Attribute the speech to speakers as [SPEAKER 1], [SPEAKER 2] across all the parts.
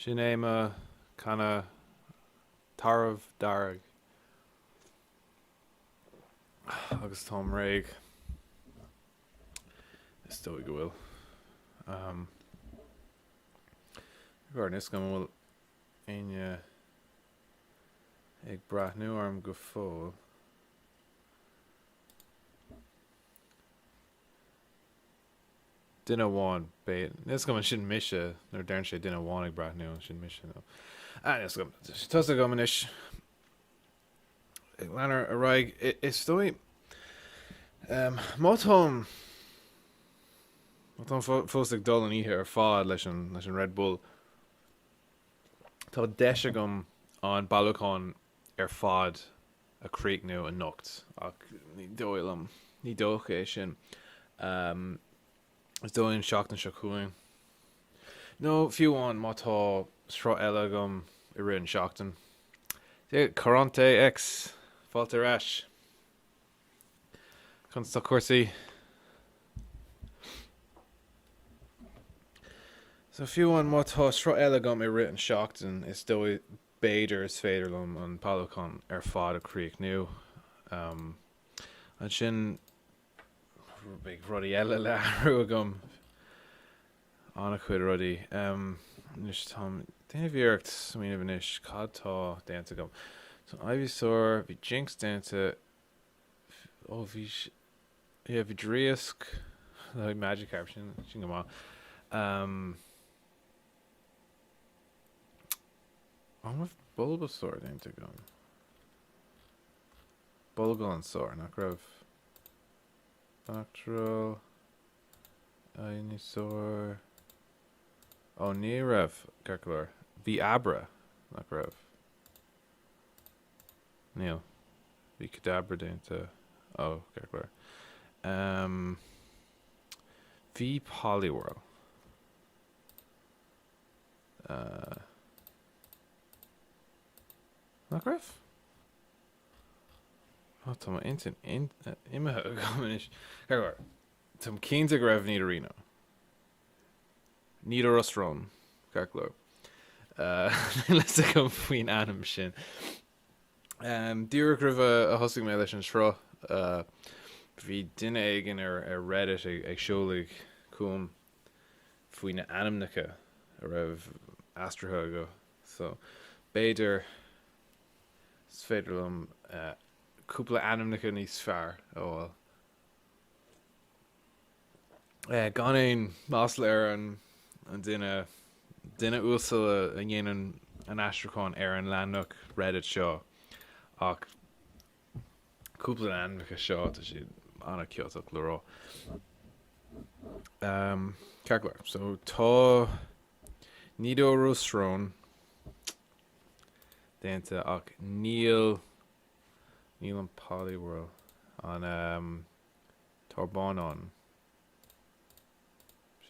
[SPEAKER 1] Sin éime kinda tarmh darg agus Tom réig is dóigh go bhfuil. Gár is go bhfuil aine ag brathnú arm go fóil. Duine bháin bé. Is go sin mise nar dearn sé duine bháin ag brathnú sin mise nó. Is go tusa go manis ag leanar a raig is dói mátám fós ag dul an ihe ar fád leis an Red Bull. Tá deise gom an bailachán ar fád a críicnú a nocht ach ní dóilm ní dócha é sin. Is dóin seachtain se chuin. No fiúháin mátá srá eile gom I rin seachtain. Corante X fáilte rais. Chun tá cuasaí. So fiúháin mátá srá eile gom I rin seachtain is dói béidir is féidirlumm an bailachán ar fád a críicnú. An sin big ruddy eile leathrú agam anna chuid ruddy. Nus Tom déanana bhíocht mína bhanis cadtá déanta agam. So Ivysaur, bhí Jinx déanta bhí Dríosc le Magikarp sin go má. An bh Bulbasaur déanta agam. Bulgánsaur nach raibh Bactrial, Venusaur. Oh, ní raibh Garclor. Bhí Abra nach raibh. Níl. Bhí Kadabra déanta. Oh, Garclor. Bhí Poliwhirl. Nach raibh? Oh, tá intin imethe gomanis. Garclor. Tá cínta go raibh Nidorino. Nidorostron. Garclor. Let's go faoin anam sin. Dúrach raibh a thosaigh mé leis an srá. Bhí duine éigean ar Reddit ag seoladh cuam faoin na animnacha a raibh astrathe ago. So, béidir is féidirlumm cúpla animnacha níos fearr ó bhfuil. Gan éon másla ar an duine úsal a dhéanaan an astracán ar an leannach Reddit seo ach cúpla animnacha seo tá siad anna ceoteach le rá. Ceaglár. So tá Nidorostron déanta ach níl an Poliwhirl an Torbonon.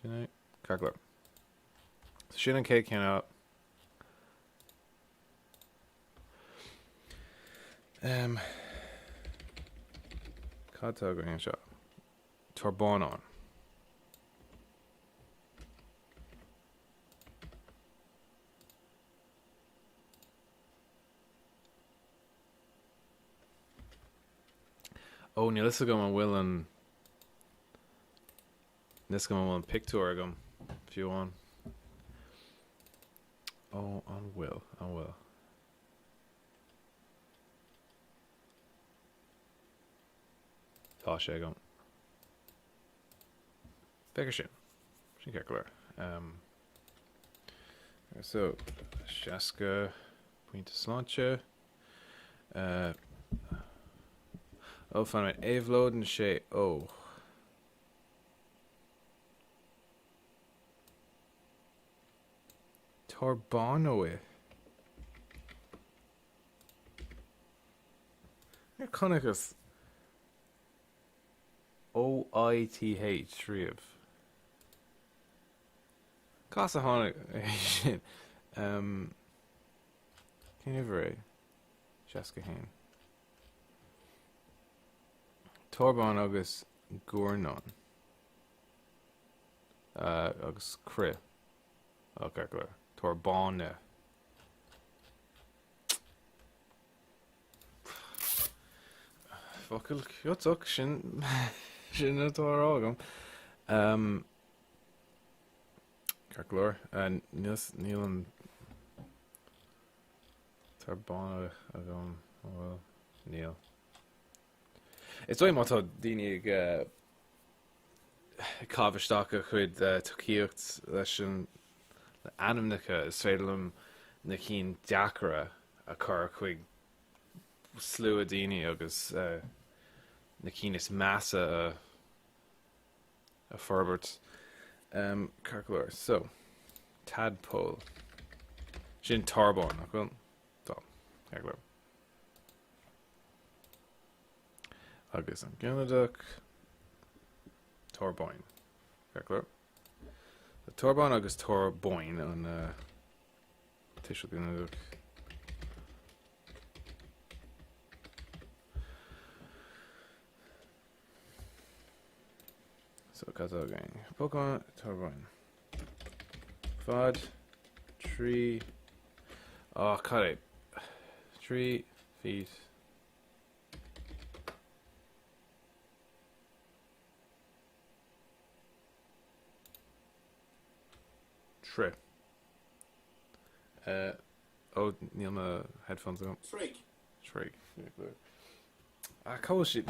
[SPEAKER 1] Sin é Ceaglár. Sin an cé cinna Catá go seo. Torbonon. Oh, ní lisa go an bhfuil an Nis go bhfuil an picú agam fiúháin. Oh, an bhfuil. Tá sé agam. Begur sin ceir go leir. So, Seaca Puinte Sláinte. Fan mé éhlódan sé ó. Torbano é. Conachas OITH tríomh. Cas a tháinig sin. Cine bhar é? Seaca hain. Torbán agus Gúrnán. Agus Cri. Okay, go. Torbáne. Focail ciotach sin sin atá ágam. Carglór níl an Torbáne agam well níl. It's dóim mátá daoine ag cabhairteach a chuid tucaíocht leis an anamnacha is féidirlim na cín deacra a chur chuig slú a daoine agus na cín is measa a forbert. Carglór, so tadpole sin tarbán nach bhfuil tá carglór agus an Gannadach Torbáin carglór the Torbán agus Torbáin an Tiisiil Gannadach so Cártaí gang Pokémon Torbáin Fad tree cut it 3 feet trip níl na headphones on Shriek call shit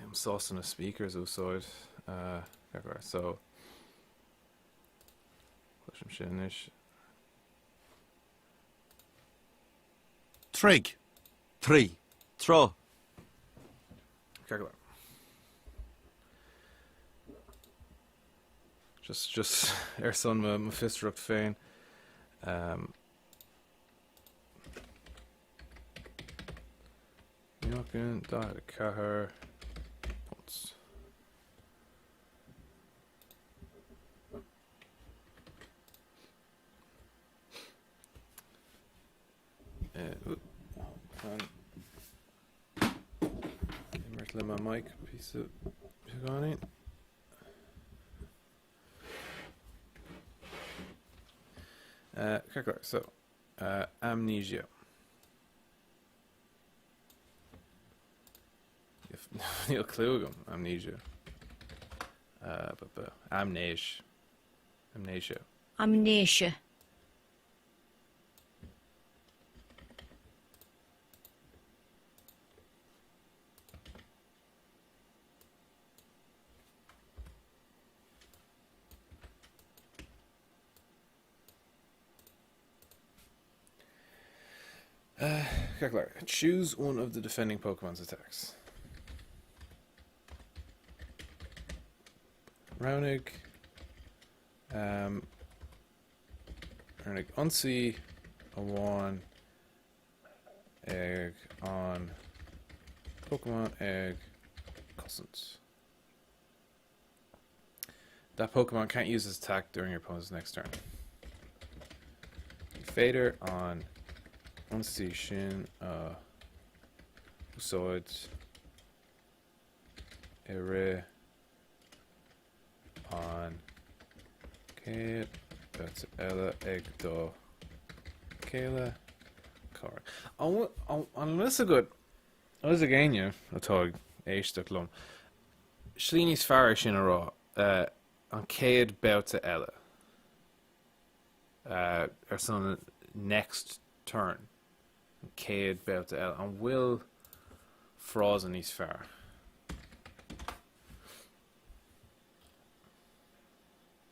[SPEAKER 1] I'm saucing the speakers outside so push some shit in this
[SPEAKER 2] Trig. Tree. Tro.
[SPEAKER 1] Just son my fist rucked féin. Jochen da a cahar once. Let my mic piece of on it. So amnesia. Níl clú agam amnesia. But amnesia.
[SPEAKER 3] Amnesia.
[SPEAKER 1] Choose one of the defending Pokemon's attacks. Raunig, Unsee, a 1, Egg on Pokemon, Egg, Cousins. That Pokemon can't use its attack during your opponent's next turn. Fader on Unsee Shin, Usoid, Ere on Kate, that's Ella, Egg, Do, Kayla, Card. On this a good. I was again you a tug, Aistriú Lum. Sleeny's Farish in a row, on Cade, Bout to Ella. Or some next turn. Cade, Bout to Ella. And Will Frozen is far.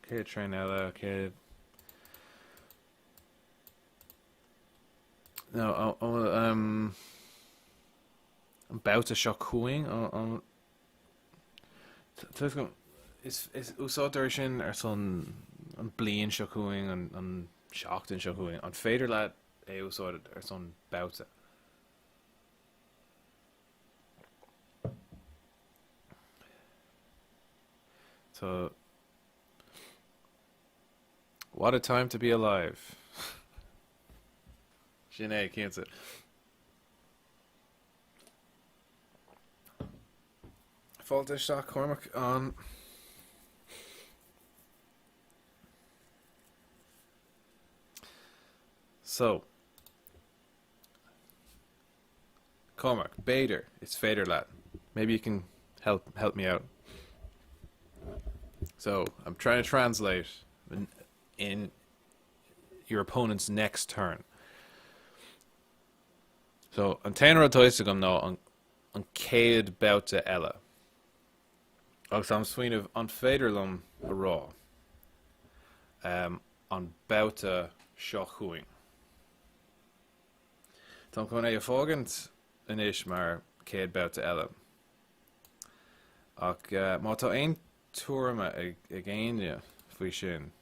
[SPEAKER 1] Cade train Ella, Cade. No, I'm about to shock cooing on is úsáidir sin ar son an blian seo cooing an seachtain seo cooing an féidir leat é úsáid ar son bouta. So what a time to be alive. Sinead can't it. Faulty shot Cormac on. So Cormac, Bader, it's Fader lad. Maybe you can help me out. So I'm trying to translate in your opponent's next turn. So an Tainra Toisagum no an Cade Bouta Ella. Agus am swing of an Faderlum a raw. An Bouta Shochuing. Tá chun é a fágant inis mar Cade Bouta Ella. Ach má tá ein túrma ag aine faoi sin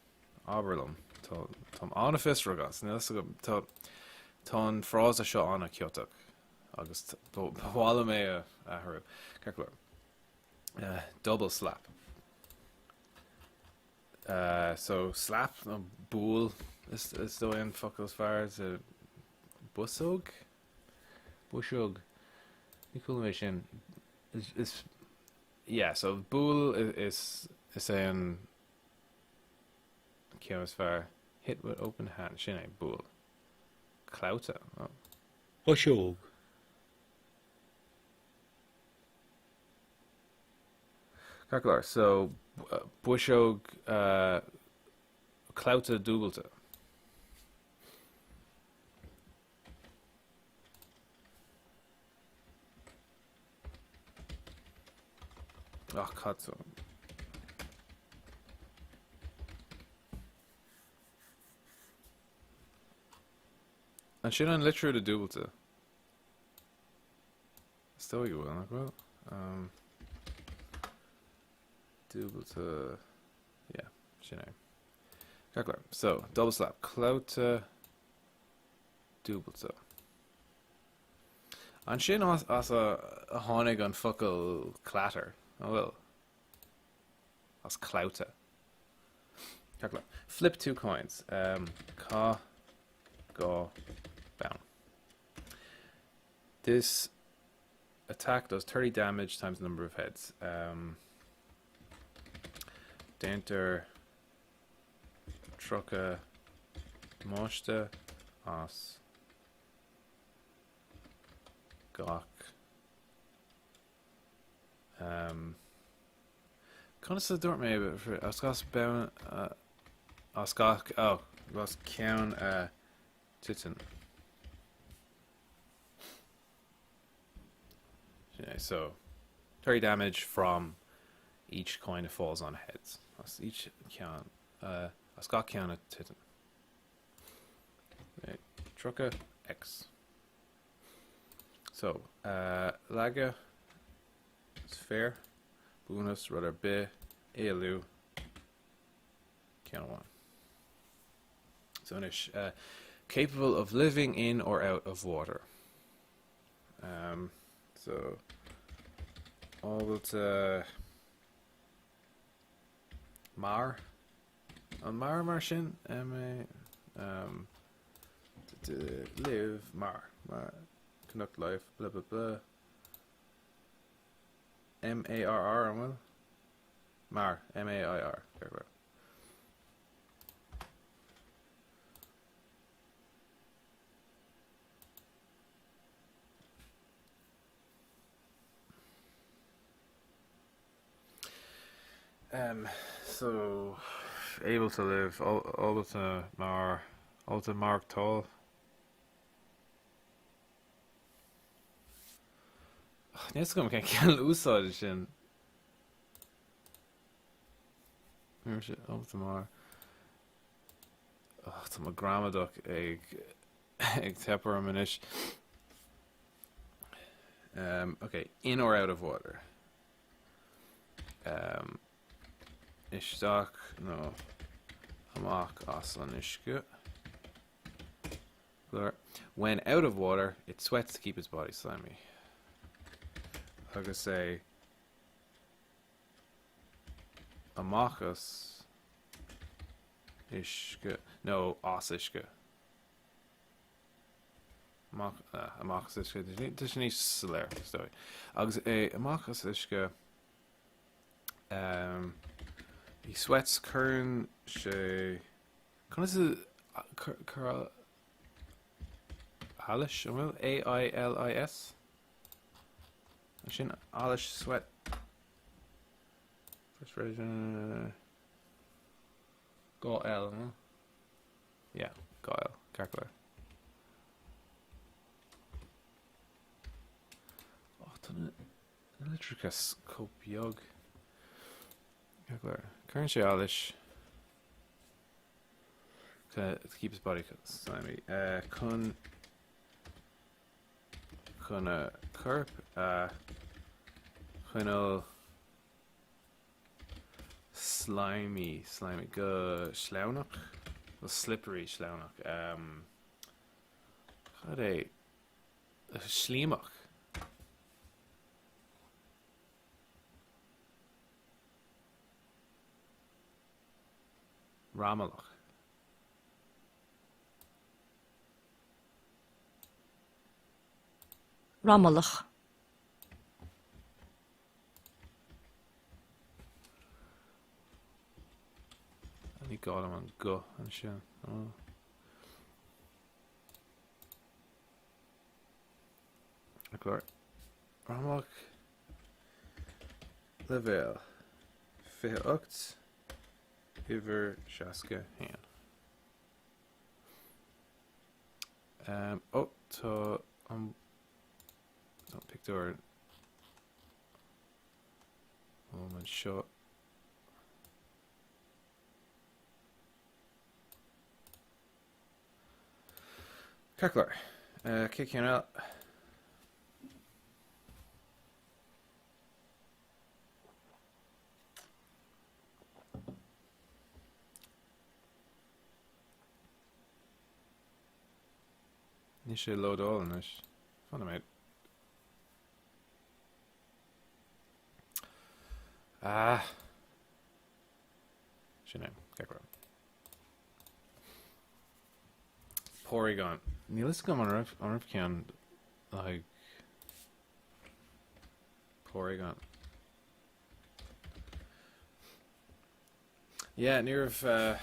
[SPEAKER 1] Aberlum. Tá anna fistragas tá an frás a seo anna Kyotok agus bhála mé a thurib. Ceaglóir. Double slap. So slap no búl is doing fuck as far as a busog. Ní cool mé sin is yeah, so búl is saying as far hit with open hand sin é búl. Clouta. Oh.
[SPEAKER 3] Bushog.
[SPEAKER 1] Calcular. So Bushog Clouta Dougalta. Oh, Katsu. And sin an literú de Dougalta. Still you will, like well. Dougalta. Yeah, sin é. Calcular. So double slap. Clouta Dougalta. And sin as a hánig an fuckle clatter. Oh well. As Clouta. Calcular. Flip 2 coins. Ka go bound. This attack does 30 damage times the number of heads. Denter Trucka Moshta As Gok. Consta dort maybe for Askas bound Asgok was count Titan. Yeah, so 30 damage from each coin that falls on heads. That's each count Asgok count a Titan. Right. Trucka X. So Laga is fair. Bonus rather B Ailu count 1. So Nish capable of living in or out of water. So all to Mar on Mar Martian to live Mar conduct life blah blah blah MARR well Mar MAIR. So able to live all to Mark Tall. Nes gom kan kill úsáid sin. All to Mar. Tá má gramadach ag tepar manish. Okay, in or out of water. Ishtak, no. Amok Aslan Ishku. When out of water, it sweats to keep its body slimy. I could say Amakas Ishku. No, As Ishku. amachchas isce dis níos léir stoi. Agus amachchas isce í sweats chun sé chun is chur Alice an bhfuil AILIS sin Alice sweat first version Gaeilge no? Yeah, Gaeilge Carcler. Oh, tan electricus copiog Carcler. Current sé Alice to keep his body slimy. Chun a curb chuinil slimy go sleaunach go slippery sleaunach chud é slímach ramalach
[SPEAKER 3] Ramalach.
[SPEAKER 1] Ní gá am an go an sin. Agor. Ramach level 28 iver seaca héan. Tá don't picture moment shot Carcler kicking out ní sé load all in this fun mate. Sinné Carcler Porygon níl go an raibh cean like Porygon yeah ní raibh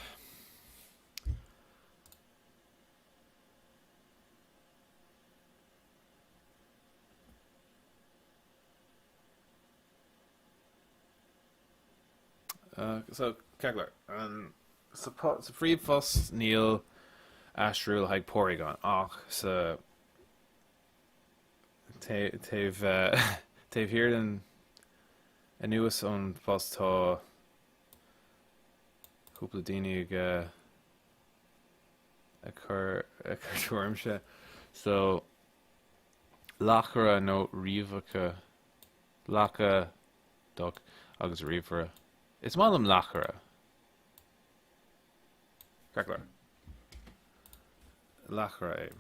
[SPEAKER 1] so Kegler sa príomh fos níl aistriú ag Porygon ach sa taobh hiar an anuas ón fos tá cúpla daoine ag a chur tuairimse so lachara nó riomhacha lacha dog agus riomhara. It's Malam Lachara. Carcler. Lachara.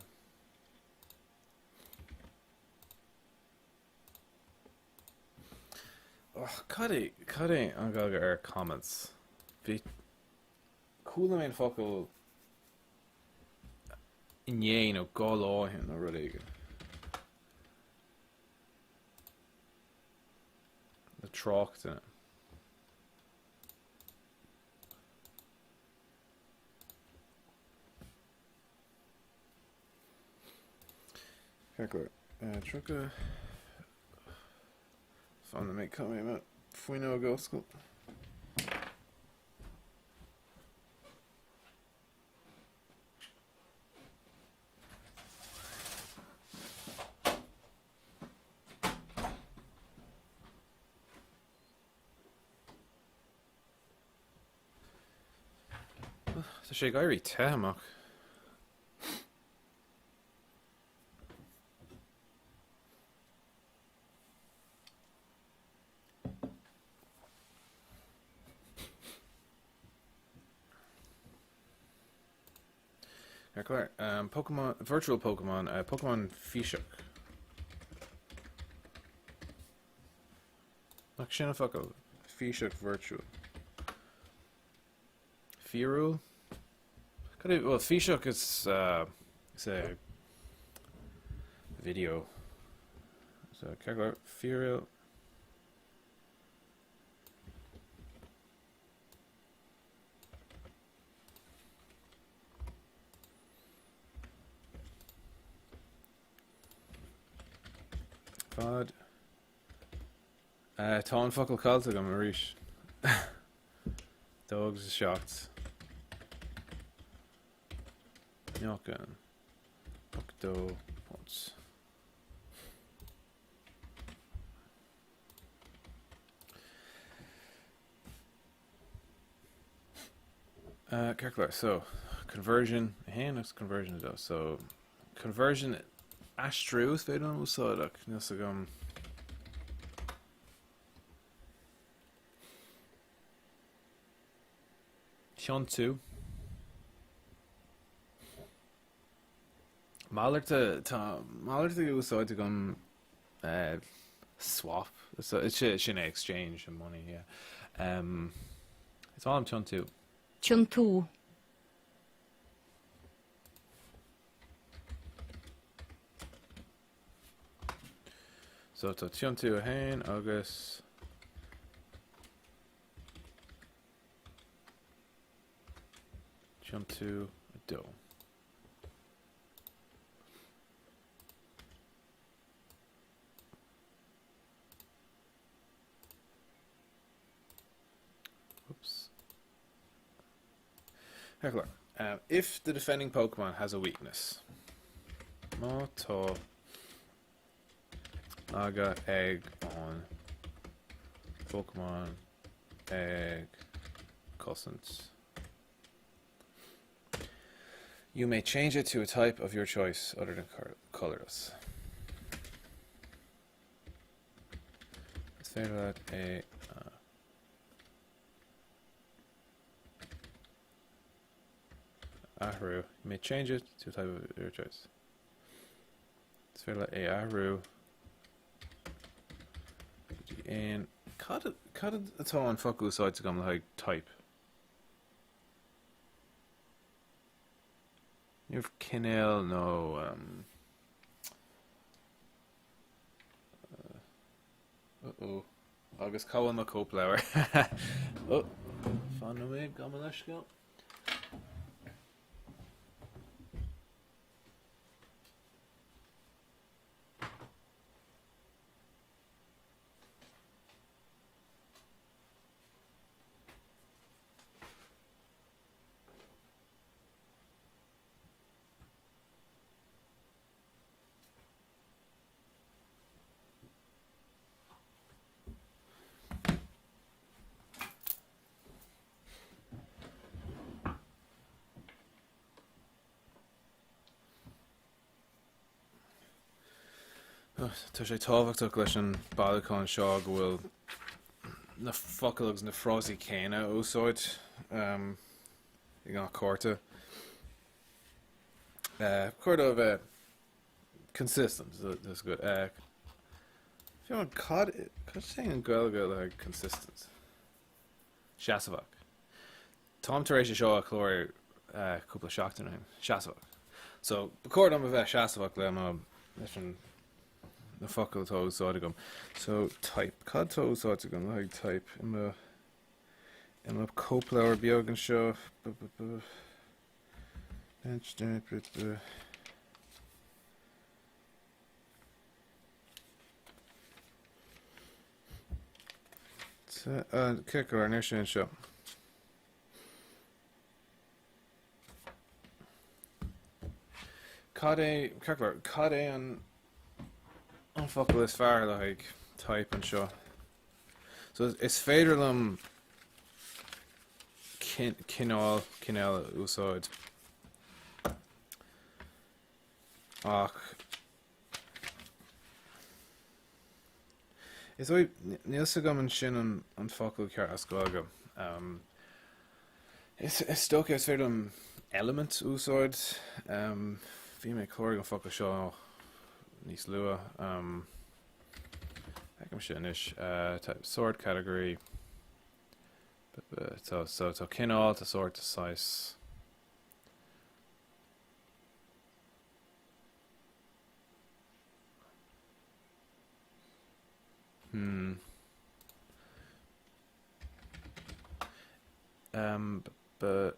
[SPEAKER 1] Oh, Cuddy an gaga comments. Be cool main focal in yen o golo hin or really. The trocht in it. Carcler. Trucka. Fun to make coming about before we know go school. So she got Táim. Clear. Pokemon, virtual Pokemon, Pokemon Fishhook. Like Shinnefuckle, Fishhook virtual. Fearu. Well, Fishhook is say video. So Kegler Furiel. Fod. Táim focail calta go mar ríis. Dogs shocked. Nyokan. Octo points. Kirkler, so conversion. That's conversion though. So conversion aistriú is féidir an úsáideach. Níos a gom. Tiontu. Máirte úsáid gom swap. So it's an exchange of money, yeah. It's all I'm tiontu.
[SPEAKER 3] Tiontu.
[SPEAKER 1] So tá tiontu a hain agus tiontu a do. Oops. Heckler. If the defending Pokemon has a weakness, Moto Naga egg on Pokemon egg Cousins. You may change it to a type of your choice other than colorless. Let's say that a Ahru. You may change it to a type of your choice. Let's say that a Ahru. And cut it atá an focail úsáid to come like type. You've Kinel no Agus Cowan the Coplower. Oh, fun no me Gamalashko. Tá sé táhachtach leis an bailachán seo go bhfuil na focail na frosí céine úsáid I gá córta. Sort of consistent, that's good. If you want cod saying in Gaeilge like consistent. Shasavak. Tom Teresia Shaw Chlor couple of shocked in him. Shasavak. So the chord of Shasavak listen the focal toe sodigum. So type cod toe sodigum like type in the coplower biogan show. Kicker our nation show. Cade an unfocal is far like type and show. So it's faderlum kinol úsáid. Ach is oi níl sa gom an sin an focal ceart as goilge. It's stocha is faderlum element úsáid. Bhí mé chlór an focal seo níos lua. Heck sin is type sword category. So kinol to sword to size. Hmm. But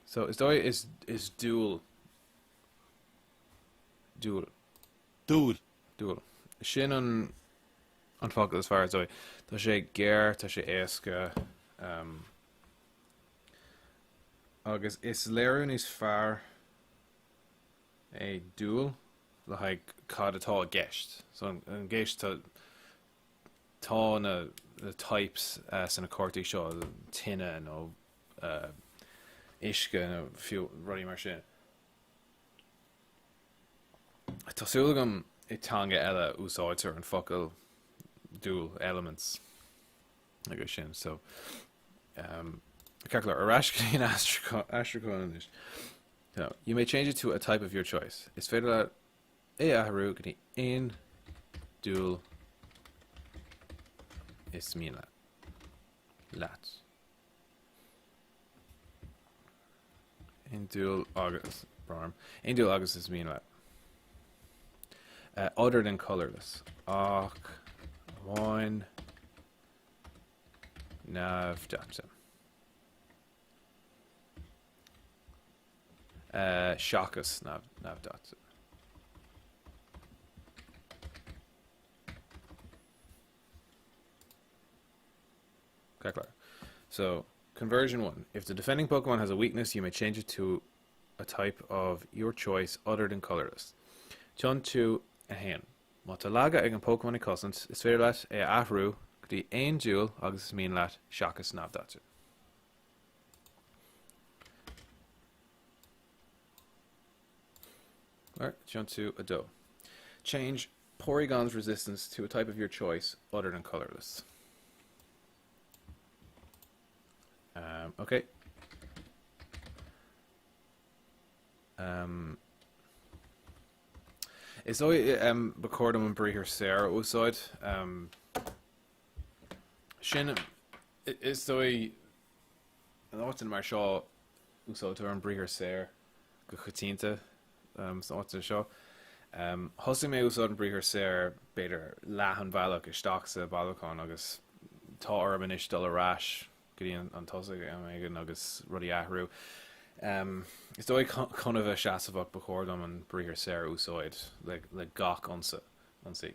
[SPEAKER 1] so is dual
[SPEAKER 2] Dúl.
[SPEAKER 1] dual. Sin an fog as far as dói. Tá sé géir tá sé éasca agus is léirún is fear é dual le haig cad atá a gceist. So an gceist tá na types san na Cártaí seo tinne nó isce nó fiú rudí mar sin. Tásúla gom I tanga eile úsáidtear an focail dual elements agus sin. So Kaklar, Arashkani and Astracon. So, you may change it to a type of your choice. It's fair that Aharu can in dual is mean lat. In dual August Barm. In dual August is mean lat. Other than colorless. Och one nav data. Shakas nav data. Okay, clear. So conversion 1. If the defending Pokemon has a weakness, you may change it to a type of your choice other than colorless. Chun 2 a hen. Motalaga ag an Pokemon I cosint is fair lat a ahru the ein dual agus mean lat shakas nav data. Alright, jump to a do. Change Porygon's resistance to a type of your choice other than colorless. Okay. Is I record an bríthir Sarah úsáid sin is dói an átain mar seo úsáidtear an bríthir Sarah go chutínta san átain seo thosaigh mé úsáid an bríthir Sarah beidir leathan bhealach isteach sa bailachán agus tá orm inis dul arás go dtí an tosaigh an agus rudí ahrú. Is dói chun a bheith seasamhach bechordam an bríthir Sarah úsáid le gach ansa ansaí.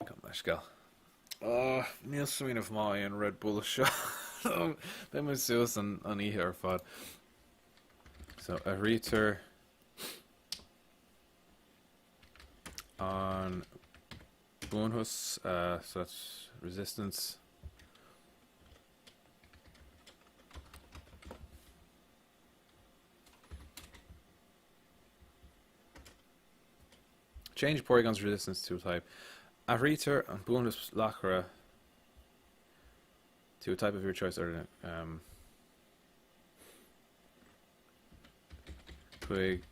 [SPEAKER 1] Come leis go. Níl swin of mai an Red Bull seo. Be mu suas an ihe ar fad. So a rétar an Boonhus, so that's resistance. Change Porygon's resistance to a type. A rétar an Boonhus Lachra to a type of your choice other than Twig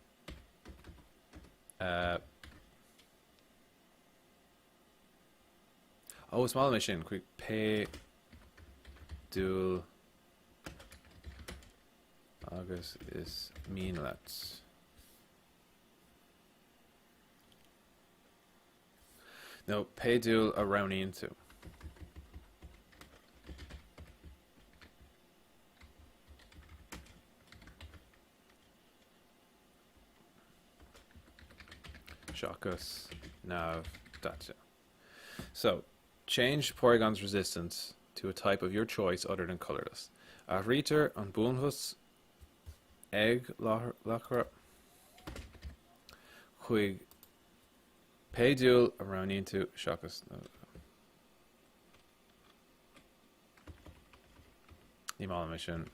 [SPEAKER 1] small mission quick pay dual August is mean lats. No, pay dual around into. Shakas nav data. So change Porygon's resistance to a type of your choice other than colorless. A rétar an Boonhus egg lachra chuig pay dual around into Shakas. Email mission.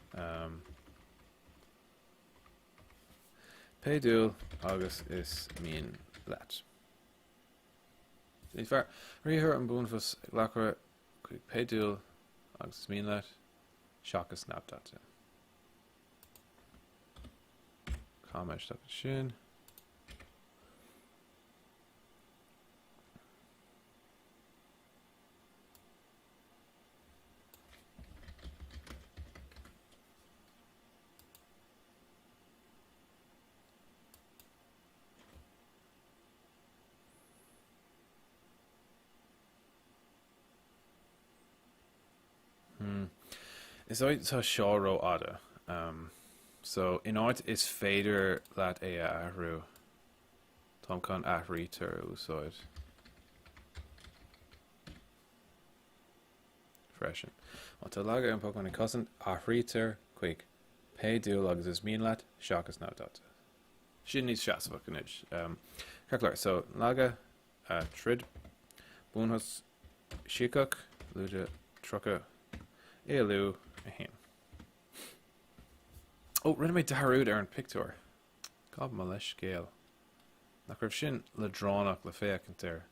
[SPEAKER 1] Pay dual August is mean lat. Fair. Rehur and Boonfus Lacra quick pay dual August is mean lat. Shakas snap data. Comment stuff shin. is oid tá seóró ada. So in áit is féidir leat é a ahrú. Tom can athrítar úsáid. Freisin. Má tá laga an Pokémon in cosint athrítar chuig. Péidú agus is mín leat, seachas ná data. Sin níos seasfach an id. Caclar, so laga trid búnhas siacach lúide trocha éalú a hen. Oh, rinne mé darúd ar an picture. Gob má leis scéal. Nach raibh sin le dránach le féach an tir.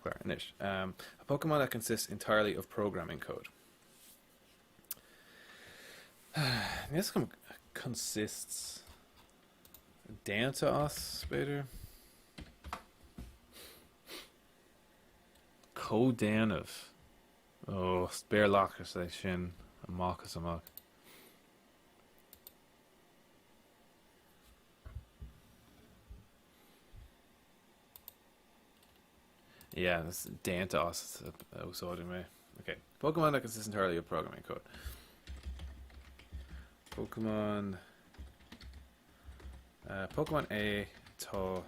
[SPEAKER 1] Clear. A Pokemon that consists entirely of programming code. This consists down to us, better. Code down of. Oh, spare locker station. A mock is a mock. Yeah, that's down to us. Okay. Pokemon that consists entirely of programming code. Pokemon A to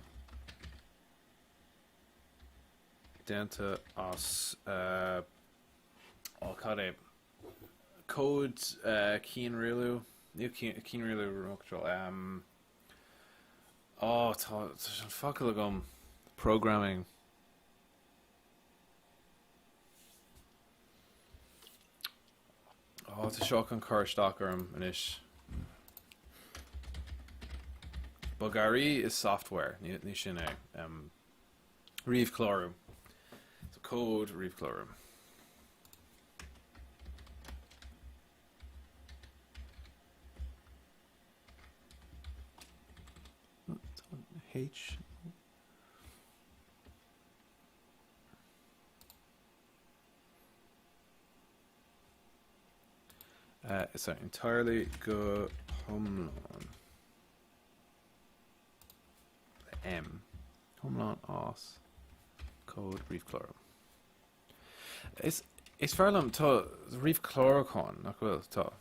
[SPEAKER 1] down to us code Keen Rilu. New Keen Rilu remote control. Fuck programming. Oh, it's a shock on car stalker ish. Bulgari is software. Ní sin é. Reeve Chlorum. So code Reeve Chlorum. H. It's an entirely go home loan. M. Home loan os. Code Reef Chlorum. It's fairlam to Reef Chlorocon, not well to.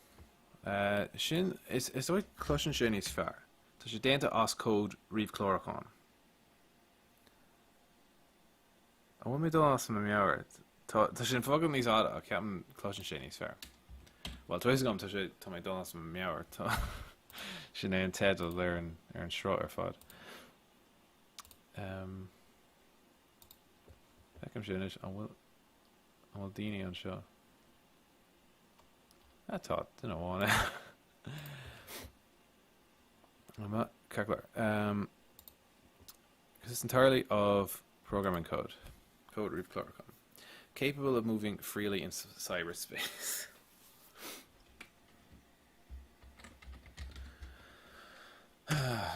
[SPEAKER 1] Shin is like clushin shin is fair. So she denta os code Reef Chlorocon. I want me to ask my meower. To shin fogam these odd a captain clushin shin is fair. Well, twice ago, to my donuts from meower to sin é an tedal there an straw ar fad. Beckham sin is an bhfuil daoine an seo. I thought, didn't want it. I'm not calculator. Because it's entirely of programming code. Code Reef Chlorocon. Capable of moving freely in cyberspace.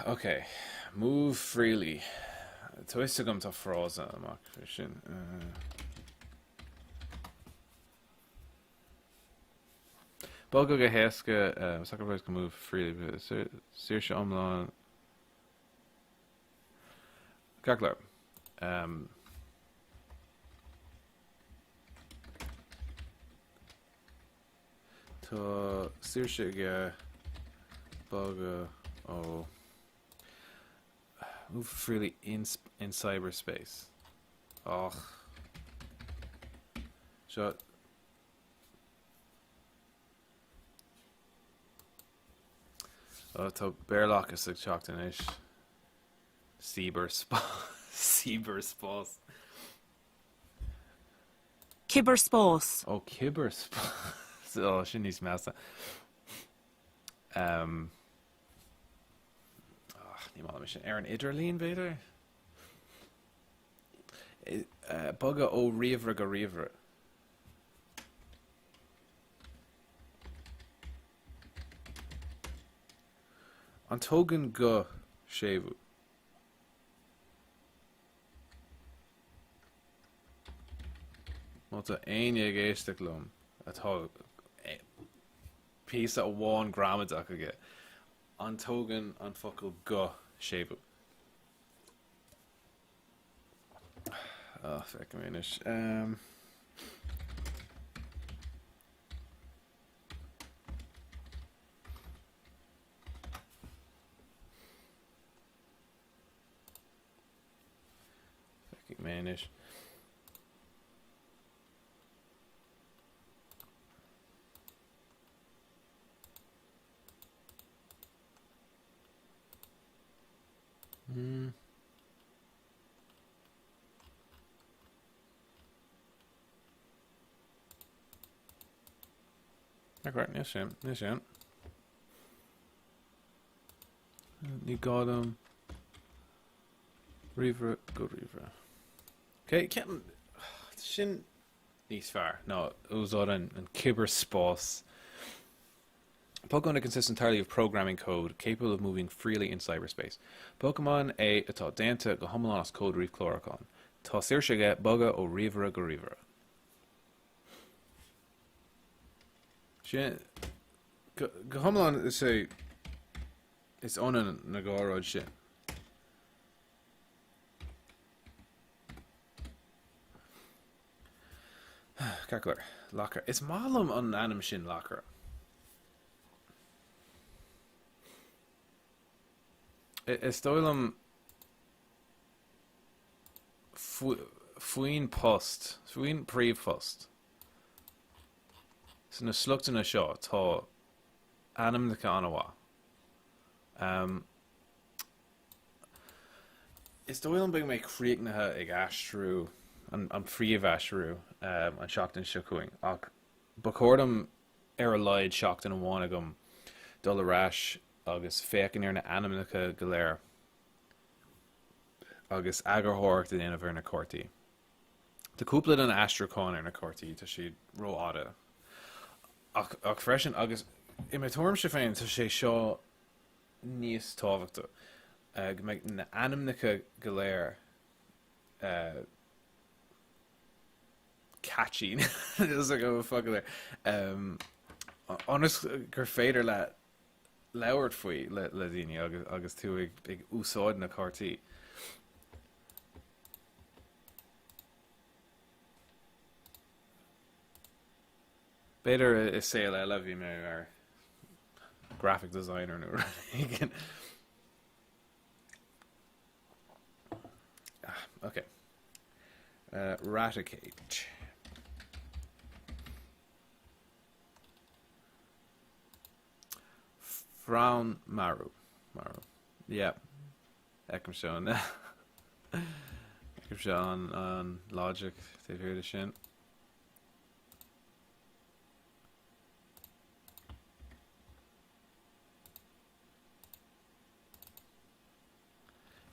[SPEAKER 1] Okay, move freely. Tuis gom to frozen amach sin. Bulgo go heske sacrifice can move freely. Sirsha omlan. Gaglar. To Sirsha ge Bulgo. Oh, move freely in cyberspace. Oh, shut. Oh, to Bearlock is like chalked in ish. Cyberspace.
[SPEAKER 3] Cyberspace.
[SPEAKER 1] Oh, cyberspace. Oh, she needs master. Ní mála mis ar an idirlín beidir? Bugga ó riomhre go riomhre. An tógan go séú. Má tá aine géisteach lom atá píosa ó bháin gramadach aige. An tógan an focail go sébu. Feck méis. Feck méis. Akkurat, níos sin. Ní gádam Rivra go Rivra. Okay, ceapan sin níos fearr. No, úsáid an cibber spás. Pokemon consists entirely of programming code capable of moving freely in cyberspace. Pokemon é atá déanta go hiomlán as code riomh chlórachán. Tá saoirseaige boga ó Rivra go Rivra. Sin go hiomlán is é is onan na gáráid sin. Calcular. Locker. It's málam an anim sin locker. Is dóilm faoin post, faoin príomh-post. So na slugtainna seo tá anim na anamha. Is dóilm beag mé críochnathe ag aistriú an príomh aistriú an seachtain seo cuaing. Ach ba chóirdm ar a leid seachtain amháin agam dul arás agus fécinn ar na animacha go léir agus agartháirt in inamh ar na cuairtaí. Tá cúpla an aistriúcháin ar na cuairtaí tá siad róáda. Ach freisin agus i mé tuairm se féin tá sé seo níos tábhachta. Go mbeidh na animacha go léir catchy. Is like go fuck there. Honest gur féidir le leabhart faoi le daoine agus tú ag úsáid na cartaí. Beidir is sé le bhí mé ar graphic designer nó. Okay. Raticate. Frown Maru. Yeah. Ekim Sean. Ekim Sean on Logic. They've heard of sin.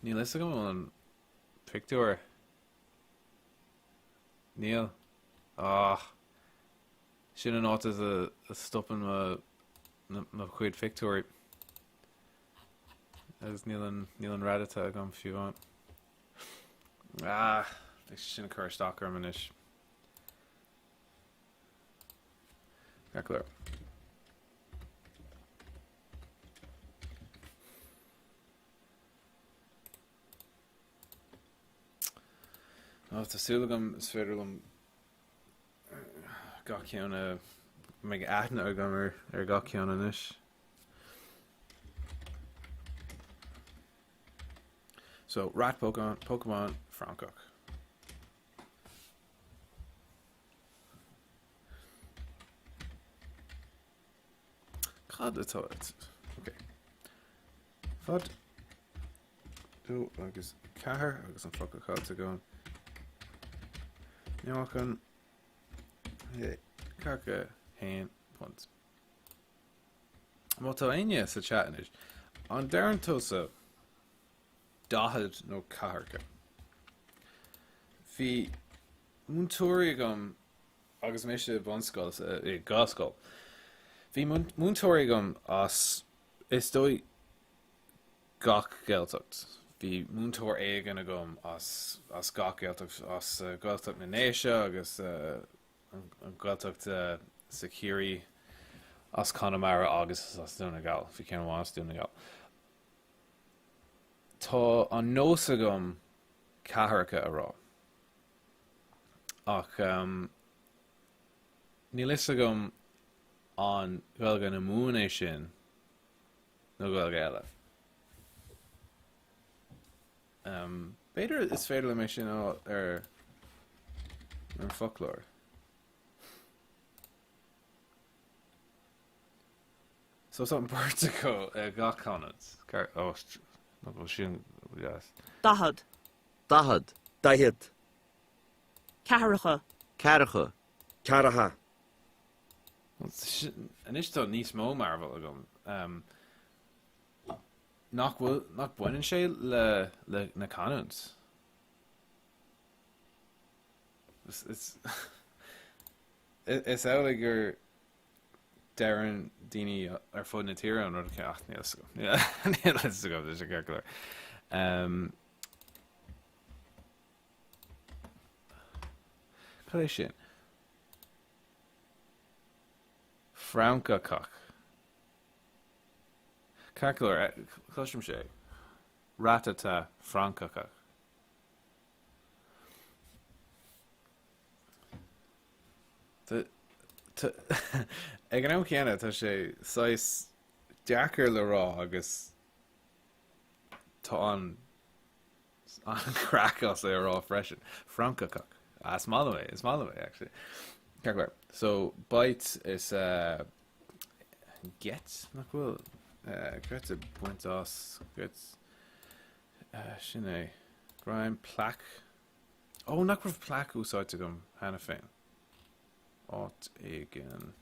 [SPEAKER 1] Neil, let's go on Picture. Neil. Sin an áit is a stoppin na chuid Victory. Agus Neil an Radita a gom fiú an. Sin a cur stocker manis. Clear. Tá súlagam sféidirlam gaceanna meid aithne agam ar gaceanna inis. So, Rat Pokemon Francoch. Cad atá it. Okay. Fad dú agus cahar agus an focail cad a gón. Neáchan cacha hain punt. Má tá aine sa chatanis. An dearan tosa dahad nó caharcha. Bhí múntóirí agam agus méiste bonscoil I gáscoil. Bhí múntóirí agam as is dói gach geiltocht. Bhí múntóir éigen agam as gach geiltocht as gailtocht na néise agus an gailtocht security as Connemara agus as Donegal, if you can want Donegal. Tá an nósa gom catharcha ará. Ach ní lisa gom an Gaeilge na múna sin nó Gaeilge eile. Beidir is féidir le mé sin ar folklór. So something Portico, gachonnet. No, sin, yes.
[SPEAKER 3] Dahad.
[SPEAKER 2] Dahad. Dahid.
[SPEAKER 3] Caharacha.
[SPEAKER 2] Caracha. Caraha.
[SPEAKER 1] En is dat niet mó marvel agam. Nach buinen sé le na canons. It's it's out like your Darren Dini ar fud na tíre an rud ceach níos go. Yeah, níos go there's a calculator. Cad é sin? Francacach. Calculator, clusim sé. Ratata Francacach. Ag an am chéanna tá sé sais deacair le rá agus tá an crack as é rá freisin. Francacach. It's Malaway actually. Calculator. So bite is get nach bhfuil get a point as get sinné Brian plaque. Oh, nach raibh plaque úsáid agam hena féin. Át igen.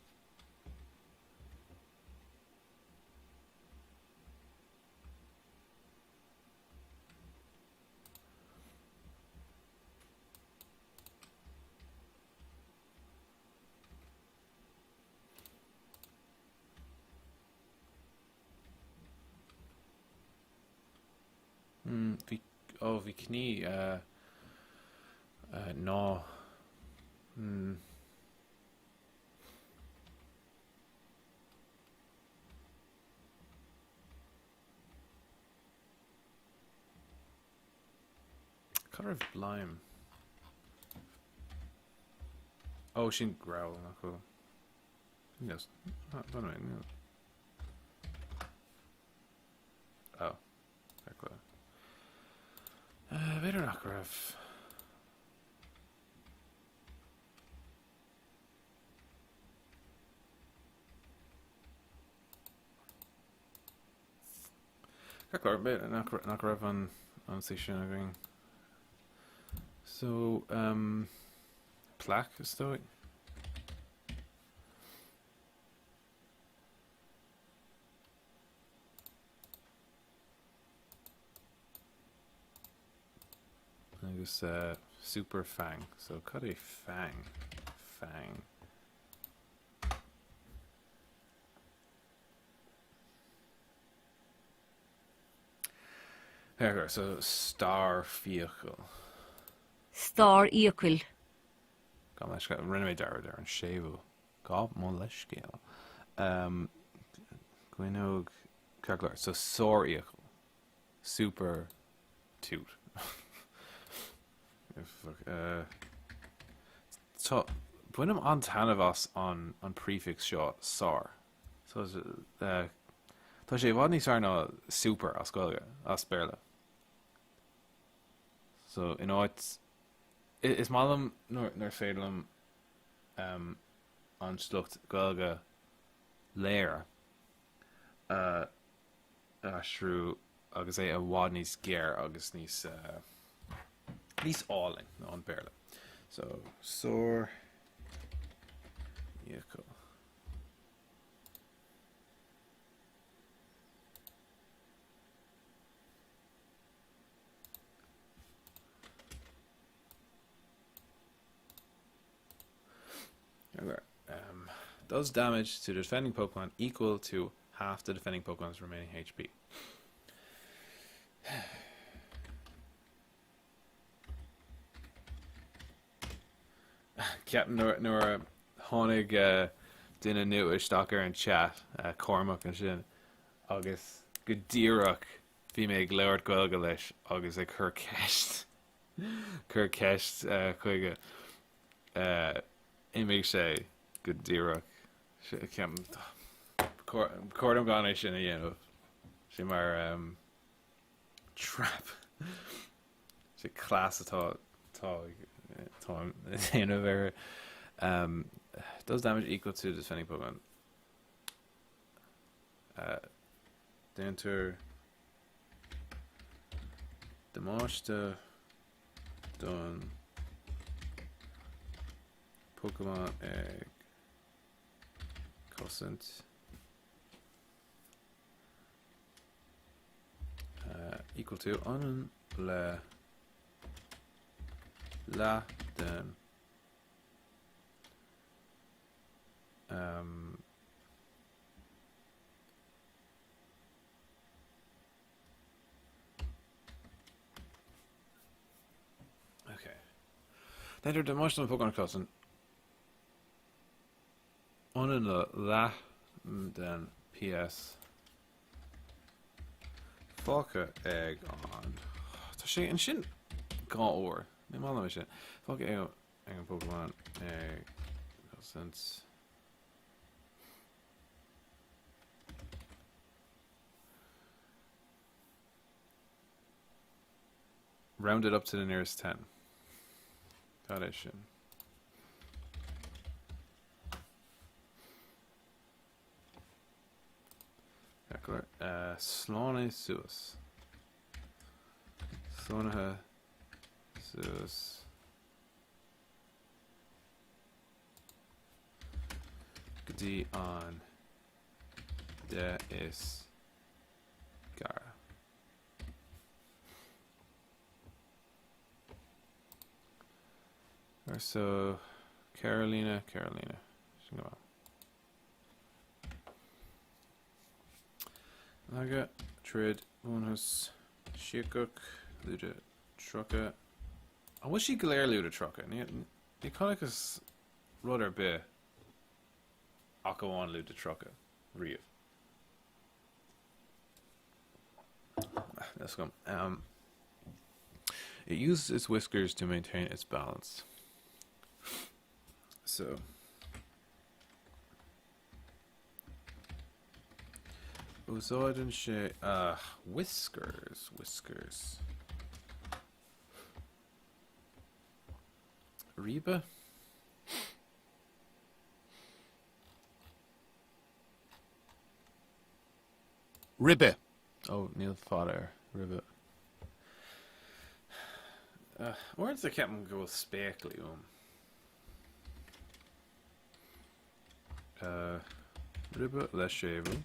[SPEAKER 1] Bhí cní ná. Colour of Blime. Oh, sin growl, nach cool. Yes. Don't know. Oh. Beidir nach raibh. Calculator, beidir nach raibh an sí sin agin. So, plaque is stoic. Agus super fang. So cut a fang. Fang. There we go. So star vehicle.
[SPEAKER 3] Star íocail.
[SPEAKER 1] Gá leis rinne dar an séú. Gá má leis scéal. Gwynog calculator. So soar vehicle. Super toot. So buinem an tanavas an prefix seo sar. So tá sé bhd ní sar ná super as Gaeilge as Béarla. So in áit is málam nar féidirlam an slucht Gaeilge léir aistriú agus é a bhd níos géir agus níos áling ná an Béarla. So soar vehicle. Okay. Does damage to the defending Pokemon equal to half the defending Pokemon's remaining HP. Captain nor Honig duine nu isteach ar an chat Cormac an sin agus go ddíireach bhí mé ag leabhart Gaeilge leis agus ag chur ceist chuige imigh sé go ddíireach ceam cuairm gan é sin a dhéanamh sé mar trap sé clás atá déanamh ar does damage equal to the defending Pokemon. They enter the monster done Pokemon egg constant equal to on la then okay. Enter the emotional Pokemon constant on la then PS Fáca egg on. Tá sé an sin gá óir. Ní mála mé sin. Fáca egg an Pokemon egg since rounded up to the nearest 10. That is sin. Slánna suas. Slánathe suas. Gdí an de is gar. Or so Carolina. Sin go. Laga, Trid, Unhus, Shikuk, Luda, Trucka. I wish she glare Luda Trucka. The Conicus rudder be Akawan Luda Trucka. Reeve. Let's go. It uses its whiskers to maintain its balance. So. Uzoidin she whiskers. Reba?
[SPEAKER 4] Ribbe.
[SPEAKER 1] Oh, Neil Fodder. Ribba. Where's the captain go spekely Ribba less shavu.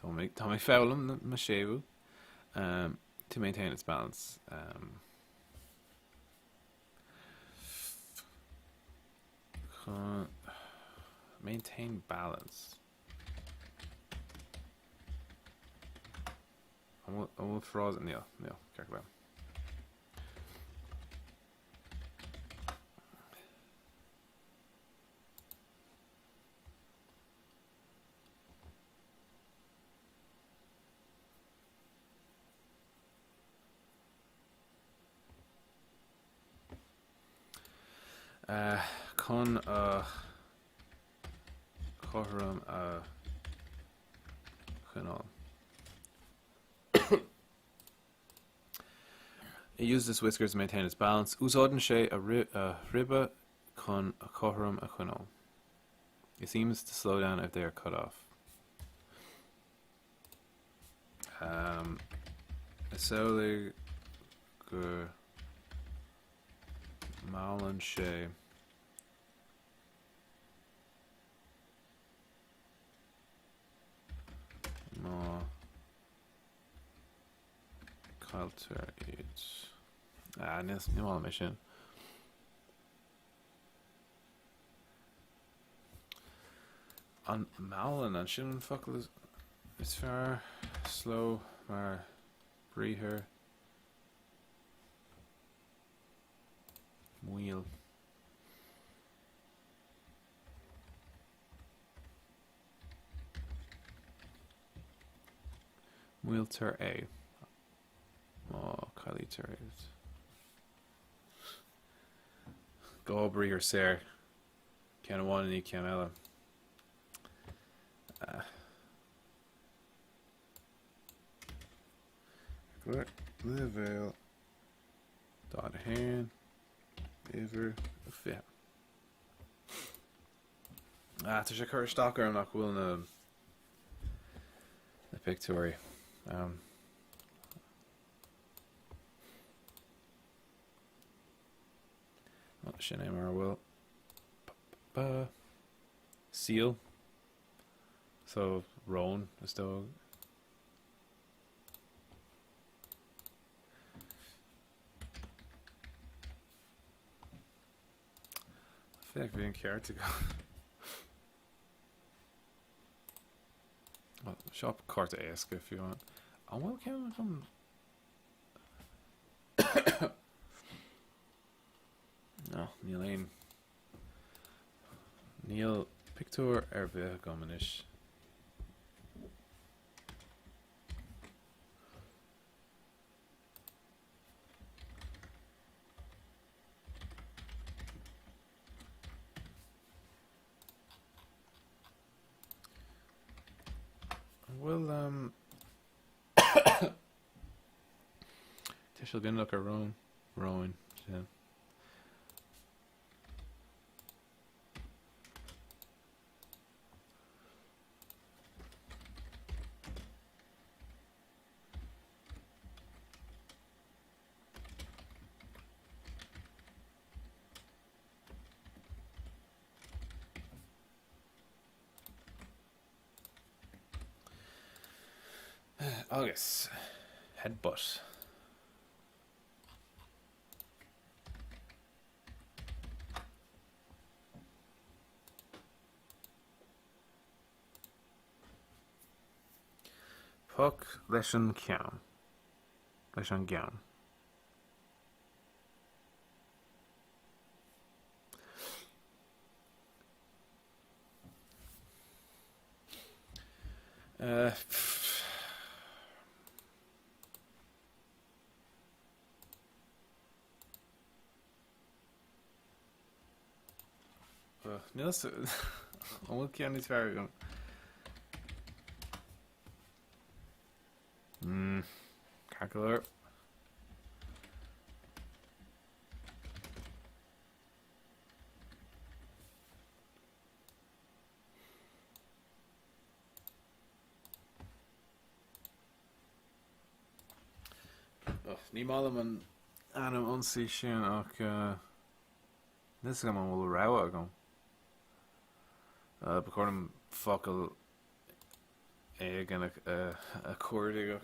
[SPEAKER 1] Tommy Fowlum Mashavu to maintain its balance. Maintain balance. I will froze it. Neil, calculate. Con Cohram Canal. It uses its whiskers to maintain its balance. Usoden she a ribba con a Cohram a Canal. It seems to slow down if they are cut off. Selig gur Malin she no culture it's nes ni mal mission on Malin and shouldn't fuck it's fair slow maar breather wheel Wheelter A. Oh, Kylie Ter. Gobri or Ser. Can one and can Ella. Good. Level. Dot hand. Ever. Fit. To Shakur Stalker, I'm not willing to the Pictory. Not Shinamar will. Seal. So Roan is dog. I feel like we didn't care to go. Well, shop Cártaí Ask if you want. Oh, well, can we come? No, Neil Pictor Erve Gomanish. Well, Tishel gonna look at Rowan, yeah. August. Headbutt. Puck Leshan Kiam. Leshan Gyan. Niels, I'm looking at this very good. Calculator. Ní mála man anam onsaí sin ach this go man bhfuil rá agam. Becordum focal gan a cuairde go.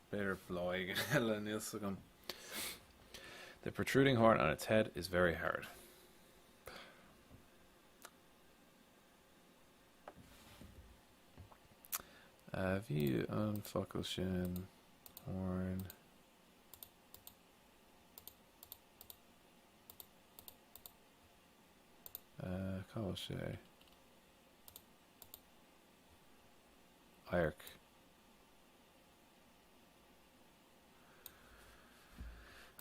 [SPEAKER 1] Better blowing Ella Niels agam. The protruding horn on its head is very hard. View on focal shin horn. Call Shay. Irk.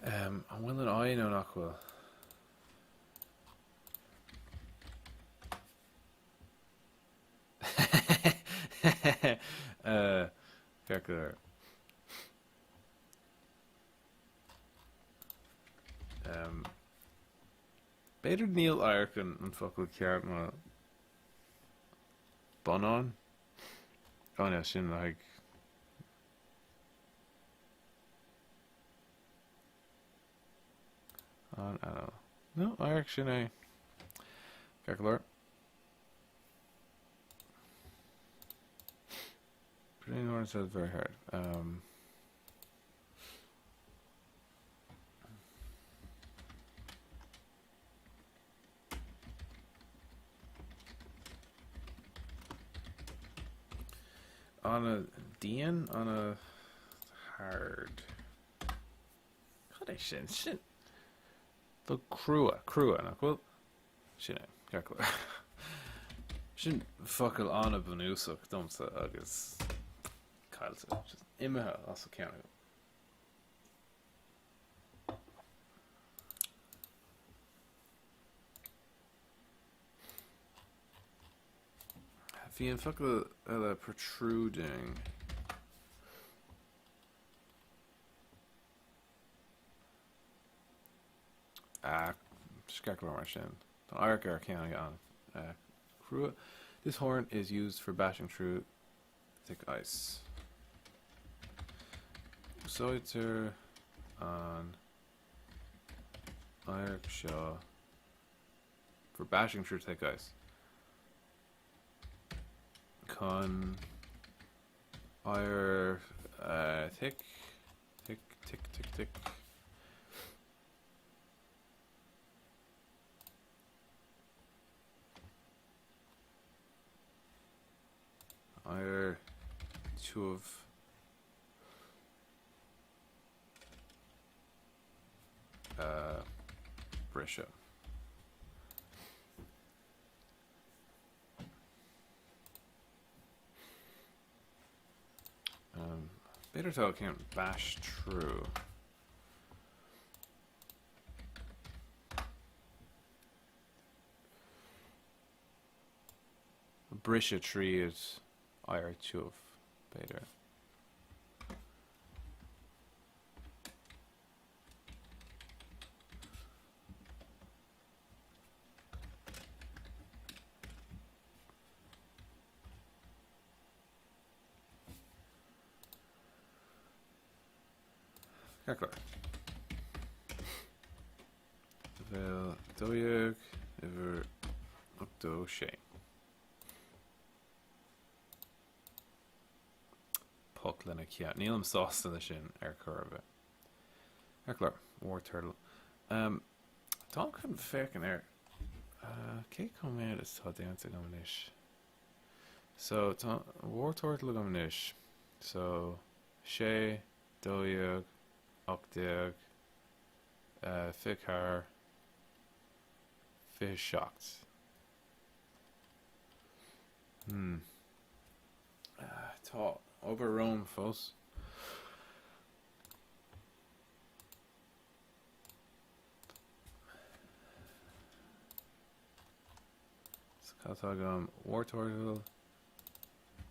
[SPEAKER 1] I'm willing I know not well. Calculator. Better Neil Irk and focal ceart ma Bonon. Oh no, sin like I don't know. No, Irk sin I calculator. Pretty horn says very hard. On a Dean on a hard. God, I shit. The crua, not cool. Shit, calculator. Sin focail anna bunúsach domsa agus caiilte. Just imethe as a ceann. Bhí an focail eile protruding. Scarecrow mar sin. Tá airc ar ceann an. Crua. This horn is used for bashing through thick ice. Soiter on airc seo for bashing through thick ice. Con air thick. Air tuamh brisha. Better tell can't bash through. Brisha tree is aistriú better. Klar. Wel, dóiag over octo sé. Puck lena kia. Nílam sauce na sin curve. Klar, war turtle. Tá chun fécin cé comméad is tá déanta go manis. So tá war turtle go manis. So sé, dóiag, octag, fichar, fish shocked. Tá over Rome fós. Catagam war turtle,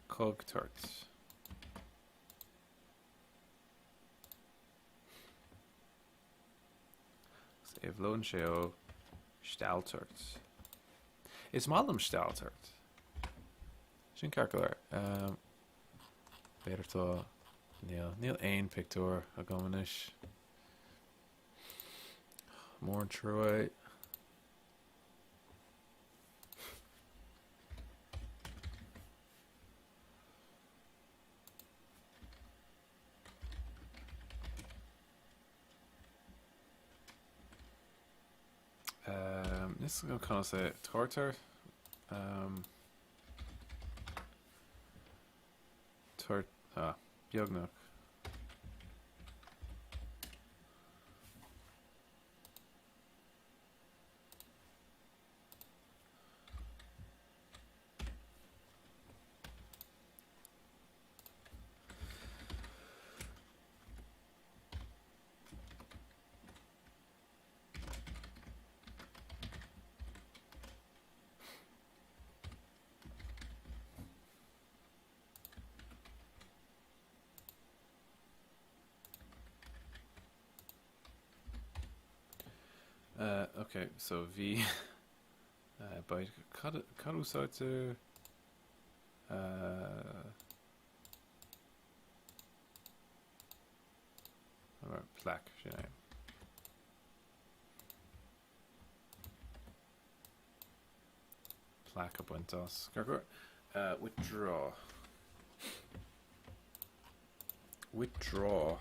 [SPEAKER 1] cog turt. Evlon Sheo Staltert. It's Malum Staltert. Sin calcular. Better to Neil Ain picture a gomanish. More Troy. This is going to kind of say torter. Biognach. Okay, so V by Karusaute plaque, should I? Plaque up went us. Withdraw. Withdraw.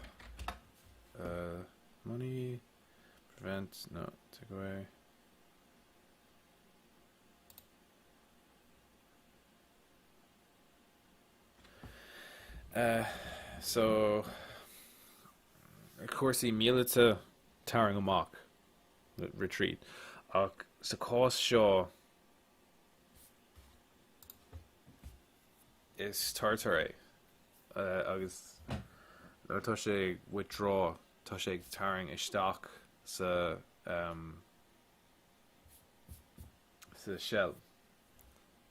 [SPEAKER 1] Money. Prevent, no, take away. So, of course, he mílte towering amok, retreat. Sa cause shaw is tartar agus nó tá sé withdraw tá sé taring isteach sa sa shell.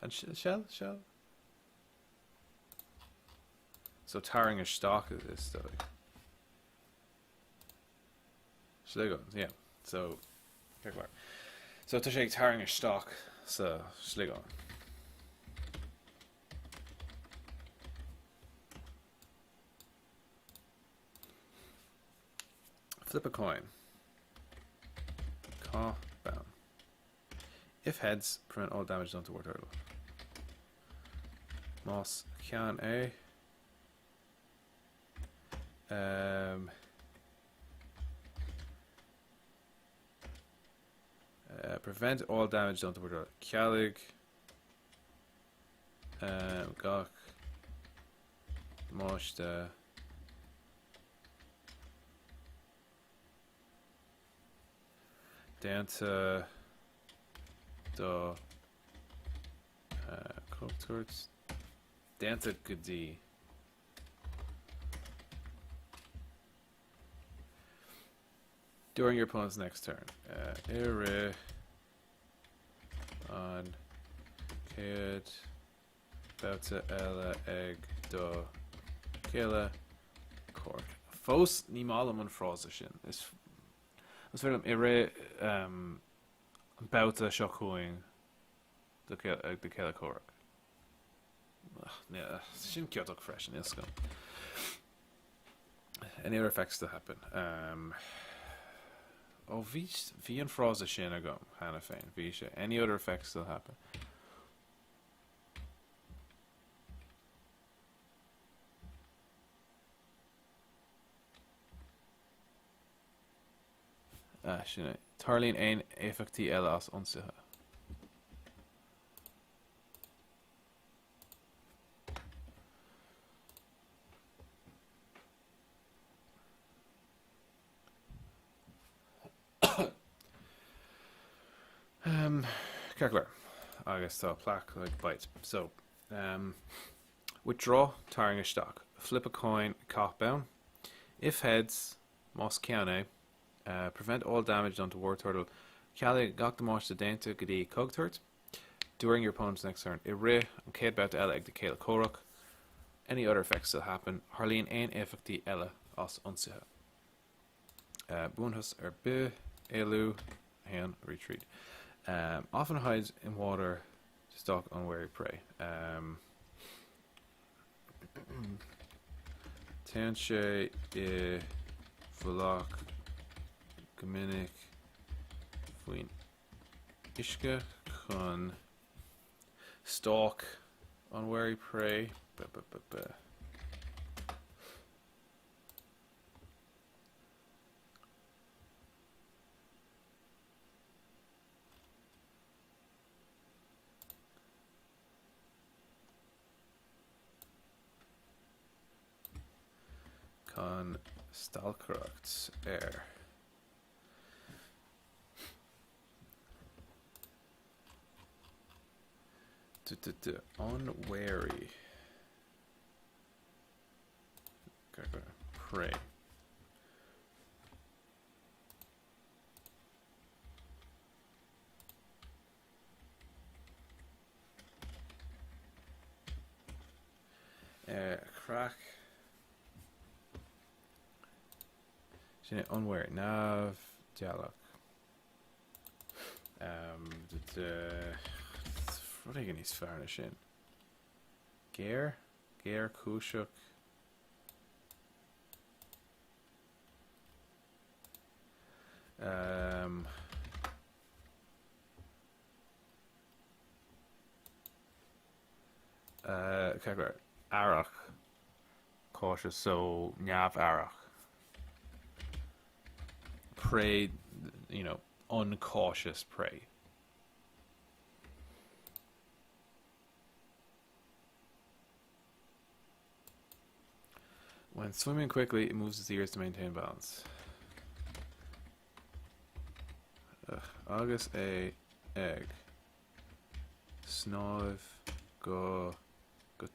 [SPEAKER 1] And shell? So taring isteach is stuff. Sligo, yeah. So so tá sé taring isteach sa sligo. Flip a coin. Caw bound. If heads, prevent all damage done to war turtle. Moss can A. Prevent all damage done to war turtle. Gaeilge. Gach. Moshta. Danta do Cooktowards Danta Gudi. During your opponent's next turn, Ire on Kid Bouta Ella Egg do Kayla Cork. Fos ní málam an frása sin is film ire bouta shokuing the Kayla Cork. Yeah, sin ceadach fresh in iscom. Any other effects to happen? Bhí an frása sin agam Hannah féin. Bhí sé. Any other effects still happen? Sinna. Tarlíonn ein éifeachtaí eile as ionsaithe. Ceacair agus tá plaque like bite. So, withdraw, tarring a stock. Flip a coin, cock bound. If heads, moss ceanna. Prevent all damage done to war turtle. Gaeilge gach the mosh the dainta gadi cogturt. During your opponent's next turn, Ire and Kate about to Ella the Kayla Korok. Any other effects still happen. Harleen ein effecti Ella as unsiha. Boonhus B Elu hand retreat. Often hides in water to stalk unwary prey. Tanshe I Vulak Gomininic Fuin Ishka Kun Stalk Unwary Prey. Con Stalkeracht Air. Unwary. Prey. Crack. Unwary. Nav. Dialog. What are you going to farnish in? Gear Kushuk. Arach. Cautious, so Nav Arach. Prey, uncautious prey. When swimming quickly, it moves its ears to maintain balance. Agus a egg. Snov go Go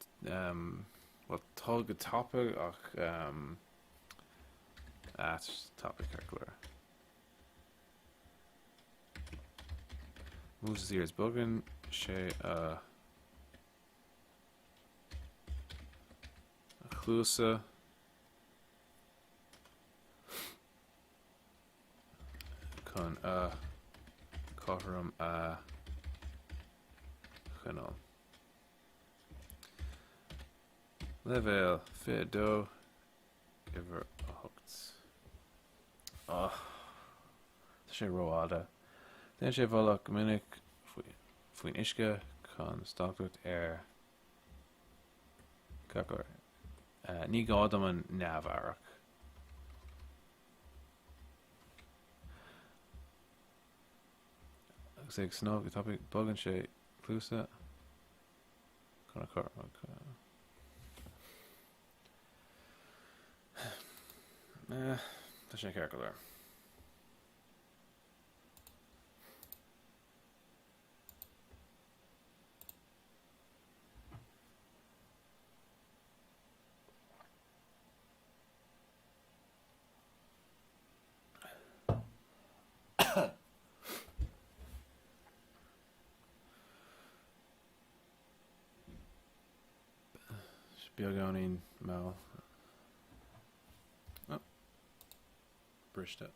[SPEAKER 1] well tug a topic at topic calculator. Moves his ears bugging. She Chlusa. Con Coverum Chanel. Level Fedo Ever hooked. Oh, sé roáda. Then sé bhallach minic faoin isce chun stocht Cacar. Ní gádam an neamharach. Agus ag snog a topic bugan sé clúsa chun a car. Tá sé cearcair. Beagánn má. Oh. Brista.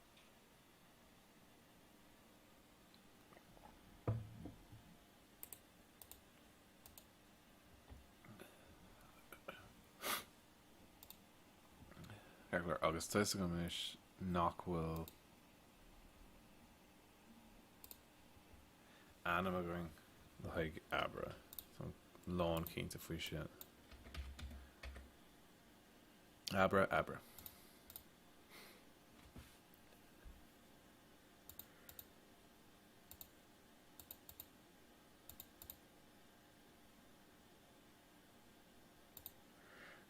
[SPEAKER 1] Cearcair agus tuis go is nachhfuil anam a going like abra. So lán cínta faoi sin. Abra.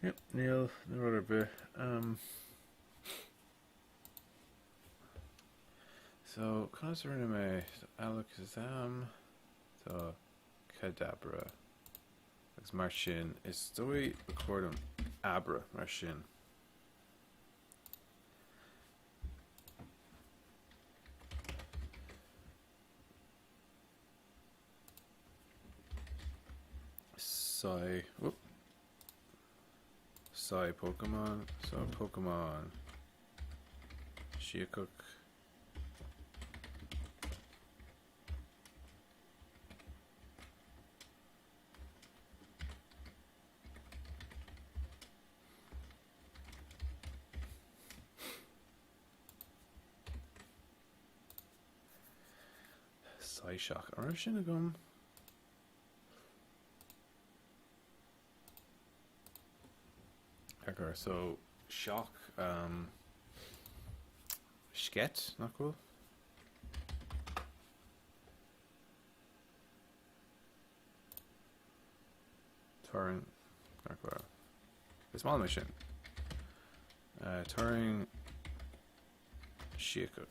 [SPEAKER 1] Yep, Neil, no other bit. So, considering me, Alakazam, so Kadabra, agus mar sin, is dói recordum Abra mar sin. Sai Pokémon, so Pokémon Shiakuk. Sai Shock. Ar sin a gum. Okay, so shock Sket, not cool. Turing, not cool. A small mission. Turing Shiakuk.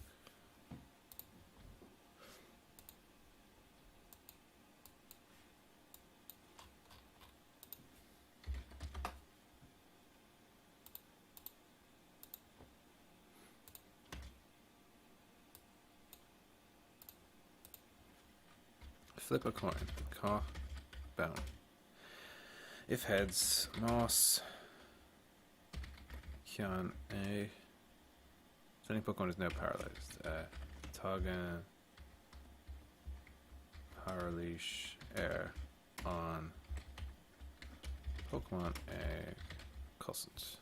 [SPEAKER 1] Flip a coin. Caw. Bound. If heads, Moss. Kian A. So any Pokemon is now paralyzed. Tagan. Paraleash Air on Pokemon A. Cousins.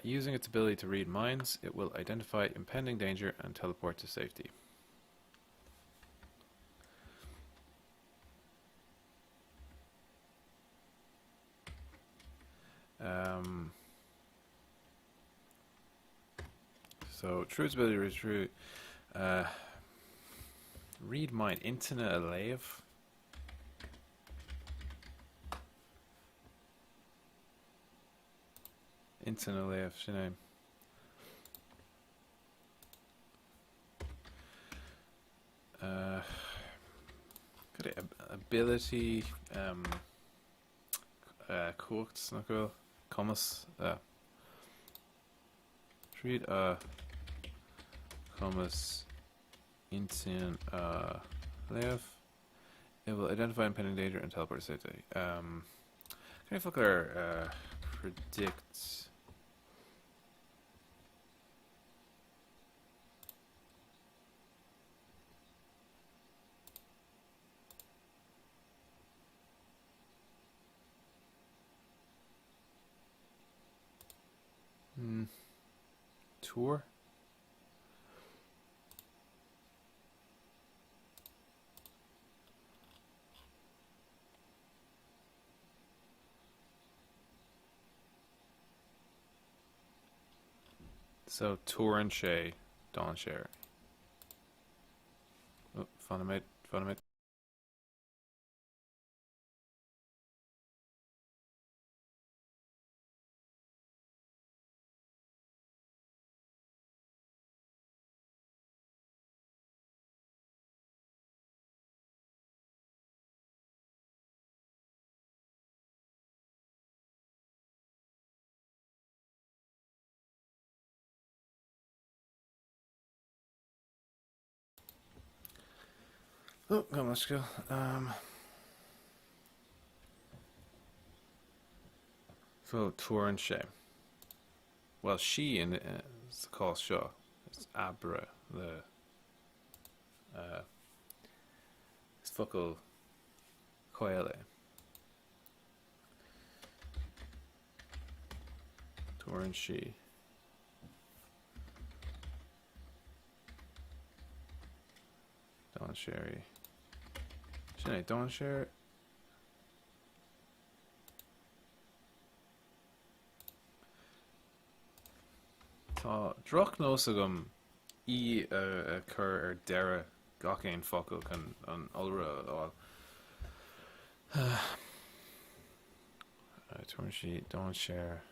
[SPEAKER 1] Using its ability to read minds, it will identify impending danger and teleport to safety. So, true ability to read through. Read mind. Intina Alave. Intin a léamh sin é. Got ability cooked na go commas treat commas intin live. It will identify impending danger and teleport to safety. Can I fuck there predict tour? So tour and Shay, Don Share. Oh, Funimate. Oh, come on, let's go. So tour and Shay. Well, she in it's the call show. It's Abra the it's fuckle Coile. Tour and she. Don Sherry. Shouldn't I Don Share? Tá droch nósagam í cur dera gacéin focail can an ulra all. Torn sheet, Don't Share.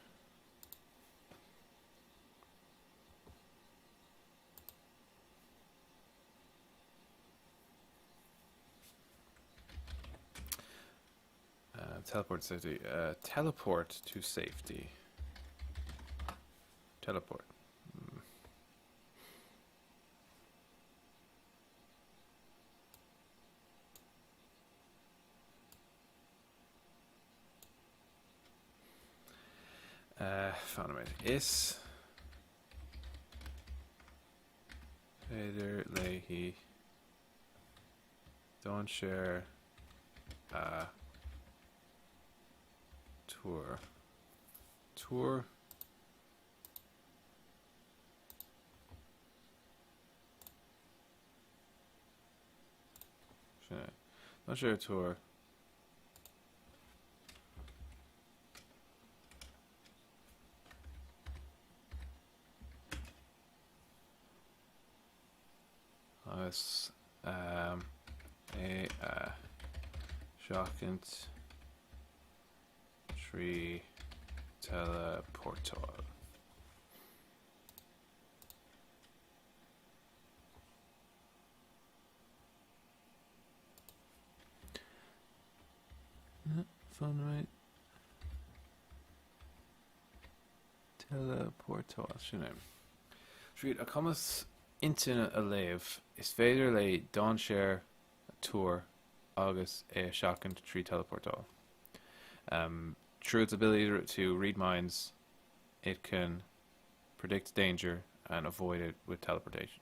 [SPEAKER 1] Teleport to safety. Teleport to safety. Teleport. Found is Vader Leahy. Don't share tour not share tour. As a shocking tree teleportal. Fun, right? Teleportal, shouldn't I? Treat a commas intin a lave is fader lay Don Share a tour August a shocking tree teleportal. Through its ability to read minds, it can predict danger and avoid it with teleportation.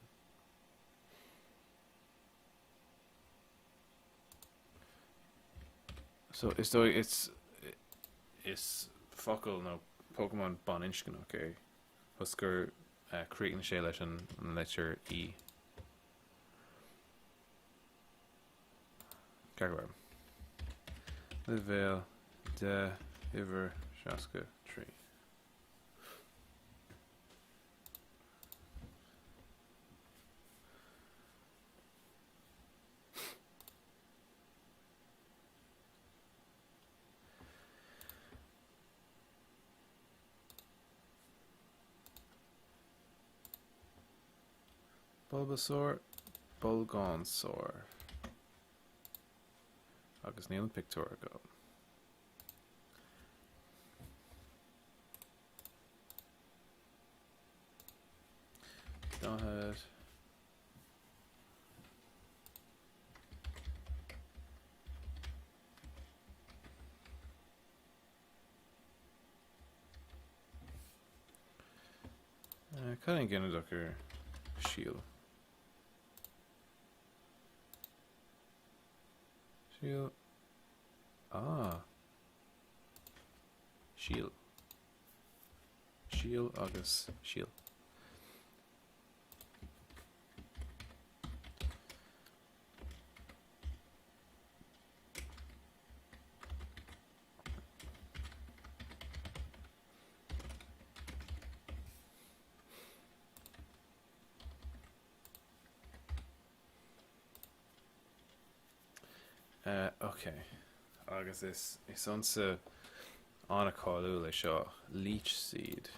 [SPEAKER 1] So it's focal no Pokemon bon inchkin okay. Husker creating Shaylish and letter E. Gargoyle. The veil de Iver Shaska tree. Bulbasaur, Bulgonsaur. Agus níl an picture go. Dahad. Cutting Ginnaducker Shield. Shield. Ah. Shield. Shield agus Shield. Okay. Agus is onsa anna cáú lei seo Leech Seed.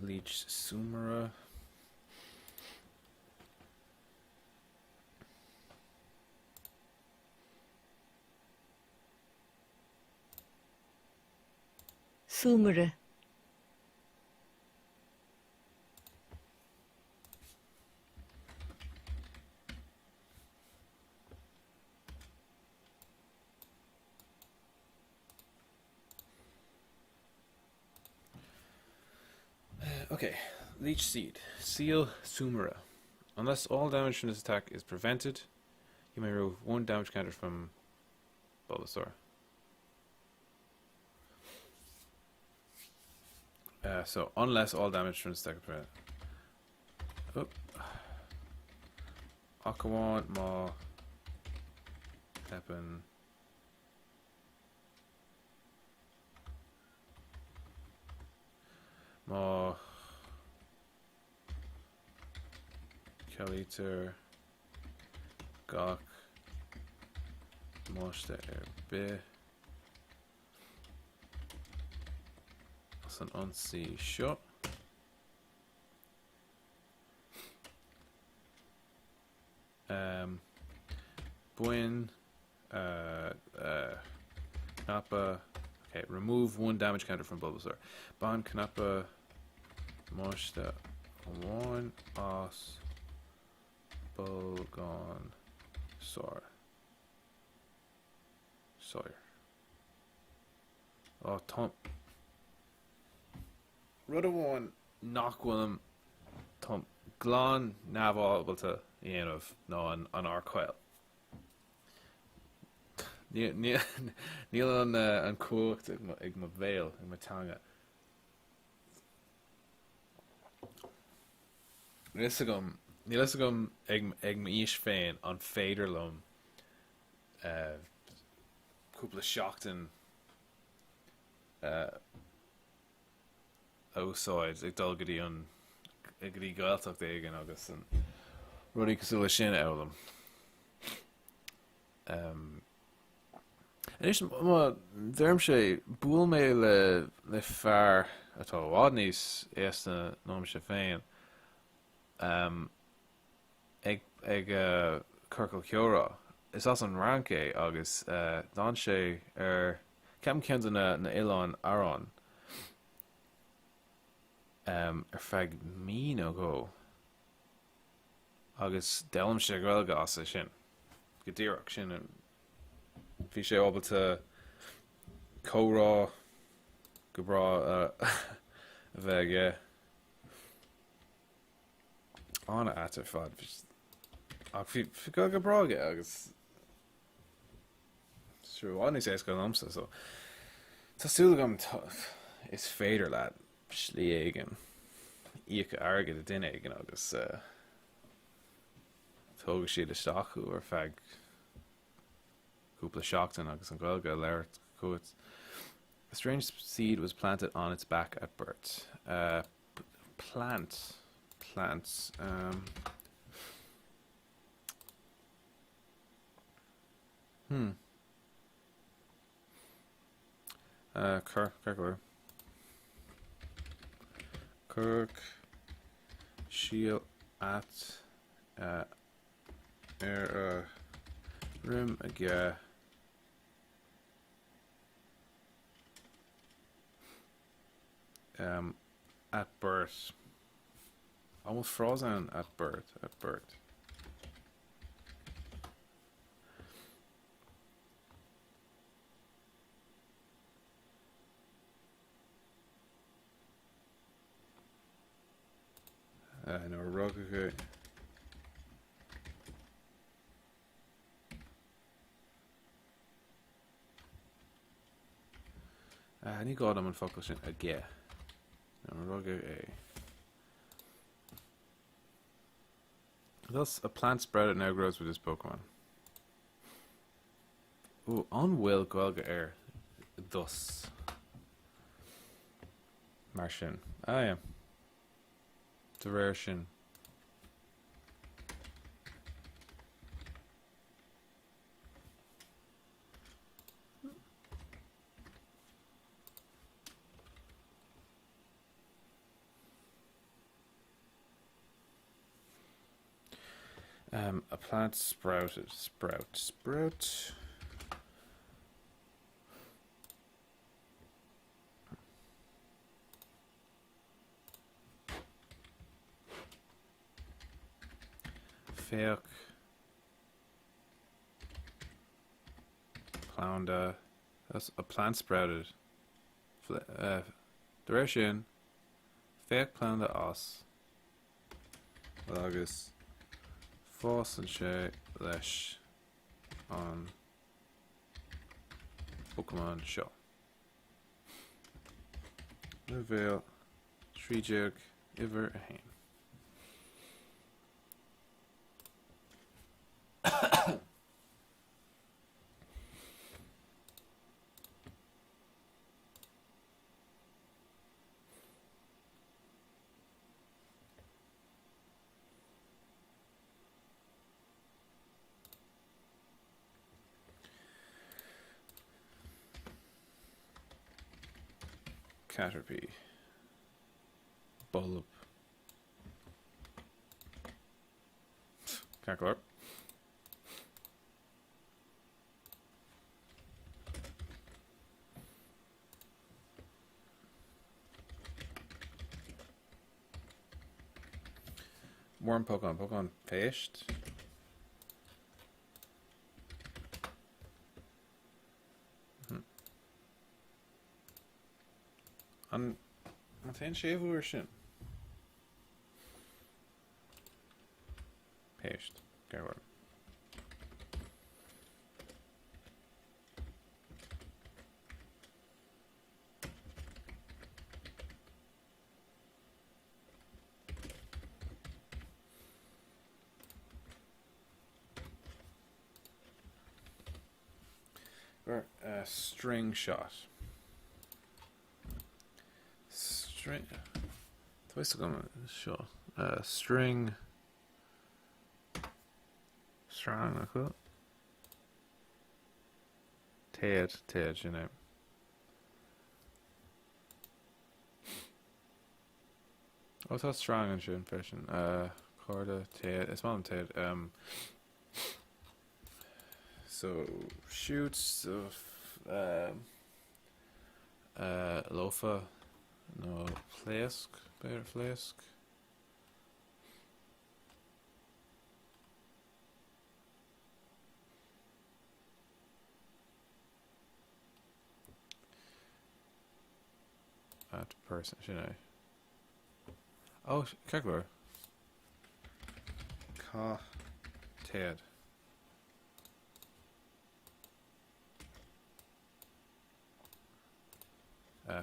[SPEAKER 1] Leech Sumera.
[SPEAKER 3] Súmere.
[SPEAKER 1] Okay, Leech Seed. Seal Sumera. Unless all damage from this attack is prevented, you may remove 1 damage counter from Bulbasaur. So, unless all damage from this attack is prevented. Oh. Aquawan, Maw, Pepin. Maw. Kellyter, Gawk, Mosta Be. That's an unsee shot. Buin, Knappa. Okay, remove 1 damage counter from Bulbasaur. Ban Knappa, Mosta 1 Os. Bulgon Sawyer. Oh, Tom. Rudder one knock Willem Tom Glon Naval to no an Arquile. Níl an cuacht ag ma bhéal ag ma tanga. Níl agam ag ma is féin an féidir lom cúpla seachtain ósáid ag dul go dtí an ag go dtí gailteach éigean agus an rudí cosúla sin elam. Is bhearm sé búil mé le fearr atá bhád níos éasta nám sé féin ag Curcail Ceora. Is as an ranké agus dan sé ceam cean na Ileán Aran feag mí ó go agus delam sé ghilga as sin go dtíreach sin bhí sé ábalta córá go brá a bheith anna atar fad ach fi go bráige agus srúánig sé go amsa so Tásúlagam is féidir leat slí éigen íoc airgid a duine éigen agus tógadh siad isteachú ar feadh cúpla seachtain agus an gailge leirt cuat. A strange seed was planted on its back at birth. Plants. Curcor. Kirk. Shield at rim again. At birth. Almost frozen at birth. At birth. No rug. Ní gád am an focail sin a gé. No rug é. Thus, a plant sprout that now grows with this Pokemon. Ooh, on will Gaeilge air. Thus. Martian. Ah, yeah. It's a rare shin. A plant sprouted. Sprout. Fake. Plounda. That's a plant sprouted. Direction. Fake Plounda os. Agus. Fós an sé leis an Pokémon seo. Le bhéal trídeag iver a hain. Caterpie. Bulb. Cackler. Worm Pokemon paste. An ten séhúir sin. Paste. Garwar. String shot. String. Twice ago, shot. String. Strong, like that. Ted, you know. Oh, that's strong and shit fashion. Corda, Ted. It's one Ted. So shoots of Lofa, no Flask, better Flask. At person, should I? Oh, Kegler. Ka Ted.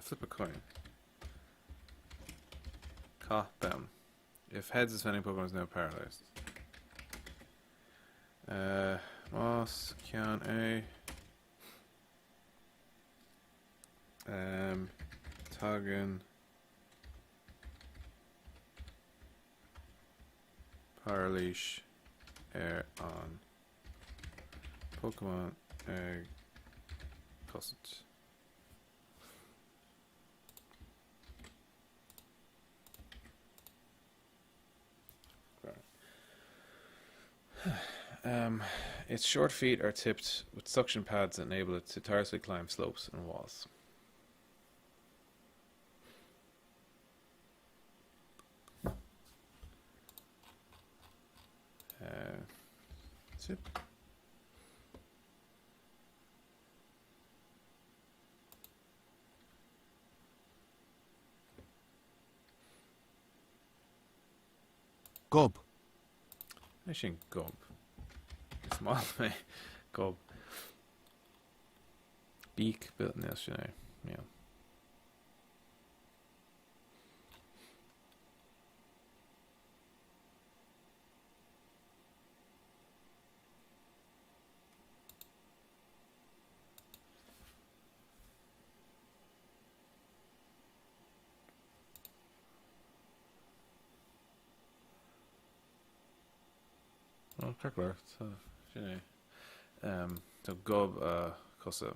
[SPEAKER 1] Flip a coin. Ka them. If heads is vending Pokemon is now paralyzed. Moss, Kian A. Taggin. Paraleash. Air on. Pokemon Egg. Cosset. Its short feet are tipped with suction pads that enable it to tirelessly climb slopes and walls. That's it.
[SPEAKER 4] Gob.
[SPEAKER 1] I think gob. Small me. Gob. Beak built in this, you know. Yeah. Oh, Kirkler. So, you know. So gob, cosa.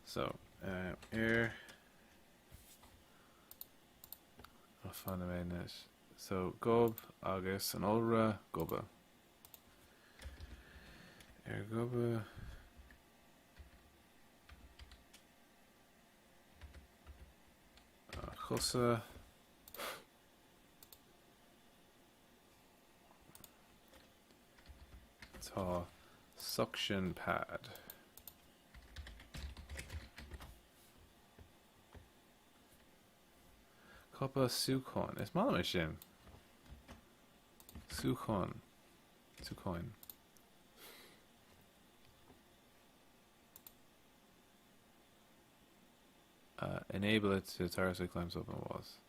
[SPEAKER 1] So, here. I'll find the main net. So, gob, agus, and olra, goba. Goba. Cosa. Tá suction pad. Coppa sucon. It's mal machine. Sucon. Sucoin. Enable it to tirelessly climb up on walls.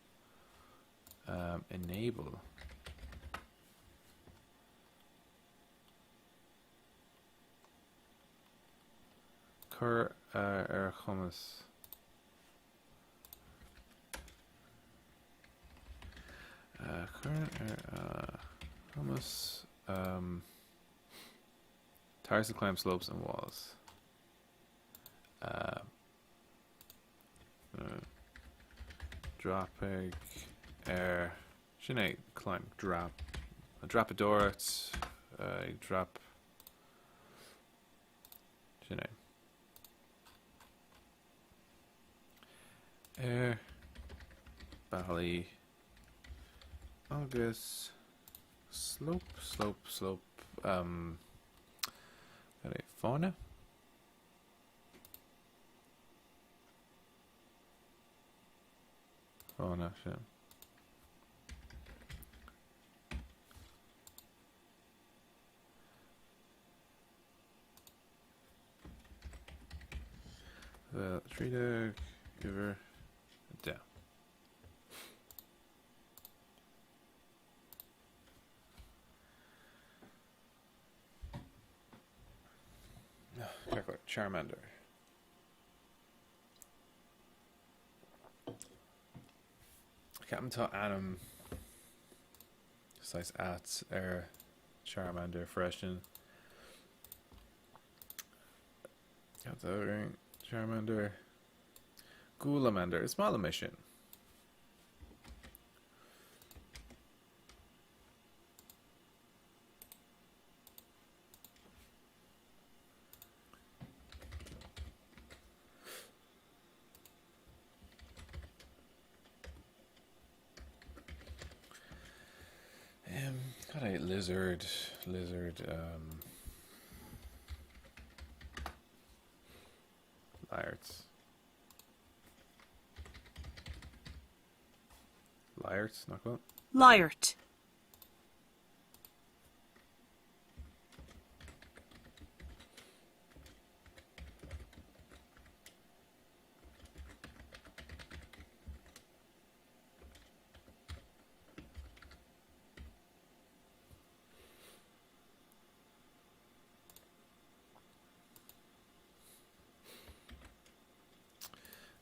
[SPEAKER 1] Enable. Cur hummus. Current hummus. Tires to climb slopes and walls. Drop egg air. Shouldn't I climb? Drop. Drop a door. Drop. Shouldn't I? Air. Bally. August. Slope. Fauna. Fauna, shit. Tree deck, giver, down. Careful, Charmander. Captain to Adam. Size at Charmander freshen. Got the ring. Charmander. Goulamander. It's small mission. Got a lizard, Liarts, not what?
[SPEAKER 3] Liart.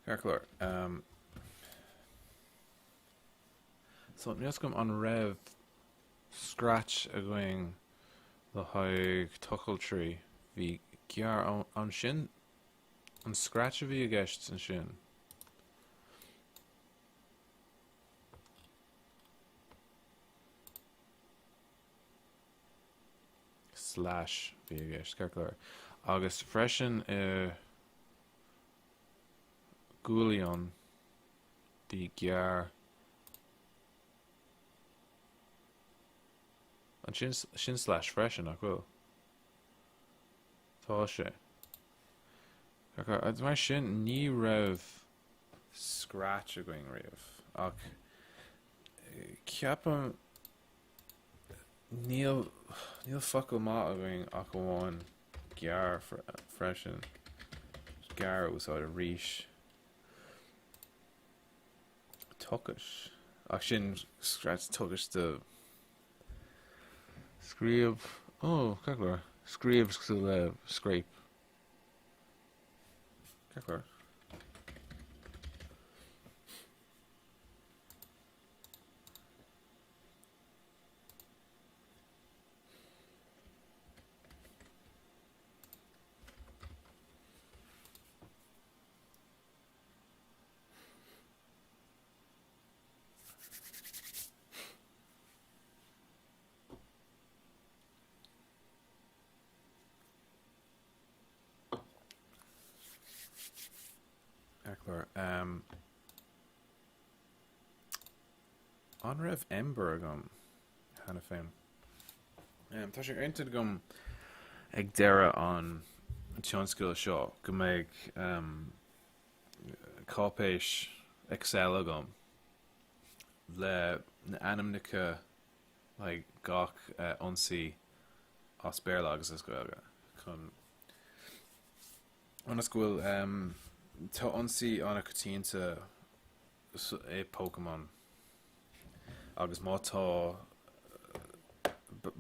[SPEAKER 1] Carclor. So just come on rev scratch a going the high tuckle tree vi gear on shin on scratch vi guests and shin. slash bhí scarclar agus freisin gúlaíon bhí gear an sin slash freisin nach bhfuil tá sé mar sin ní raibh scratch a going riamh ach ceapam níl focail má a going ach bháin gear freisin gear úsáid a ríis tuchas ach sin scratch tuchas de scríomh caiglor scríomh sú le scrape caiglor an raibh ember agam hena féin tá sé aontar gom ag deireadh an tionscail seo go mbeidh cápéis Excel agam le na animneacha like gach ionsaí as béarla agus is goilge chun an scoil tá ionsaí anna cotínta é Pokémon agus má tá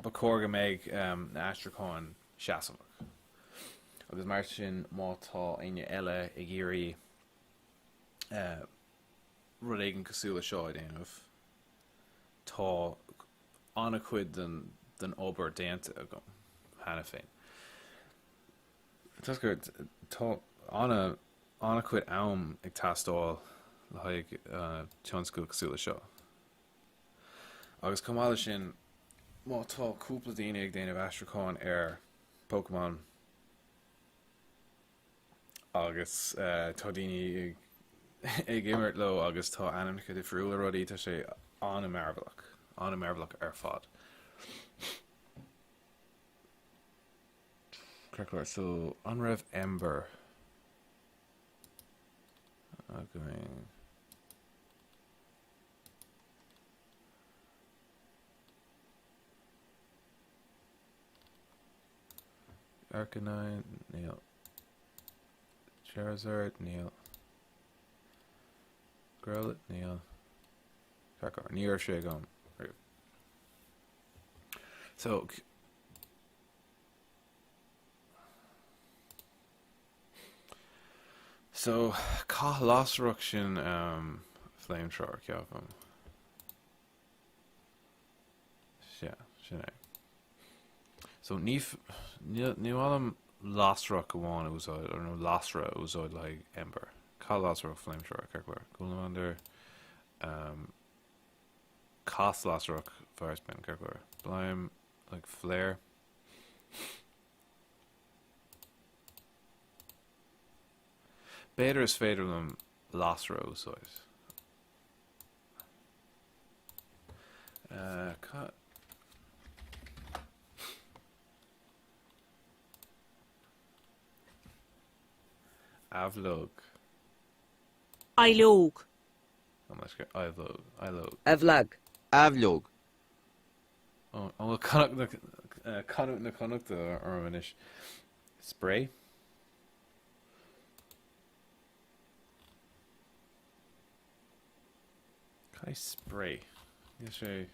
[SPEAKER 1] ba cóga méid na aistriúáin seasamach agus mar sin má tá aine eile ag géirí rud éigen cosúla seo a déanamh tá anna cuid den obair déanta agam hena féin tá anna cuid am ag tastáil le haig tionscail cosúla seo agus cumála sin má tá cúpla daoine ag déanamh aistriúáin ar Pokémon agus tá daoine ag immert lo agus tá animneacha difriúla rudaí tá sé anna marbhlach ar fad Crackler, so an raibh ember going Arcanine, Neil Charizard, Neil Growlithe, Neil Crackler, Near Shagon. Right. So cá lásrach sin flamethrower ceapam. Sin é. So ní bhfuilm lásrach amháin úsáid ar nó lásra úsáid le ember. Cá lásrach flamethrower ceapar. Gúlam under cás lásrach firespin ceapar. Blaim like flare. Beidir is féidir lem lásra úsáid. Avlog.
[SPEAKER 3] Ailog.
[SPEAKER 1] Ilog.
[SPEAKER 2] Evlag. Avlog.
[SPEAKER 1] Oh, well, conduct or manish. Spray. Can I spray? Yes, sir.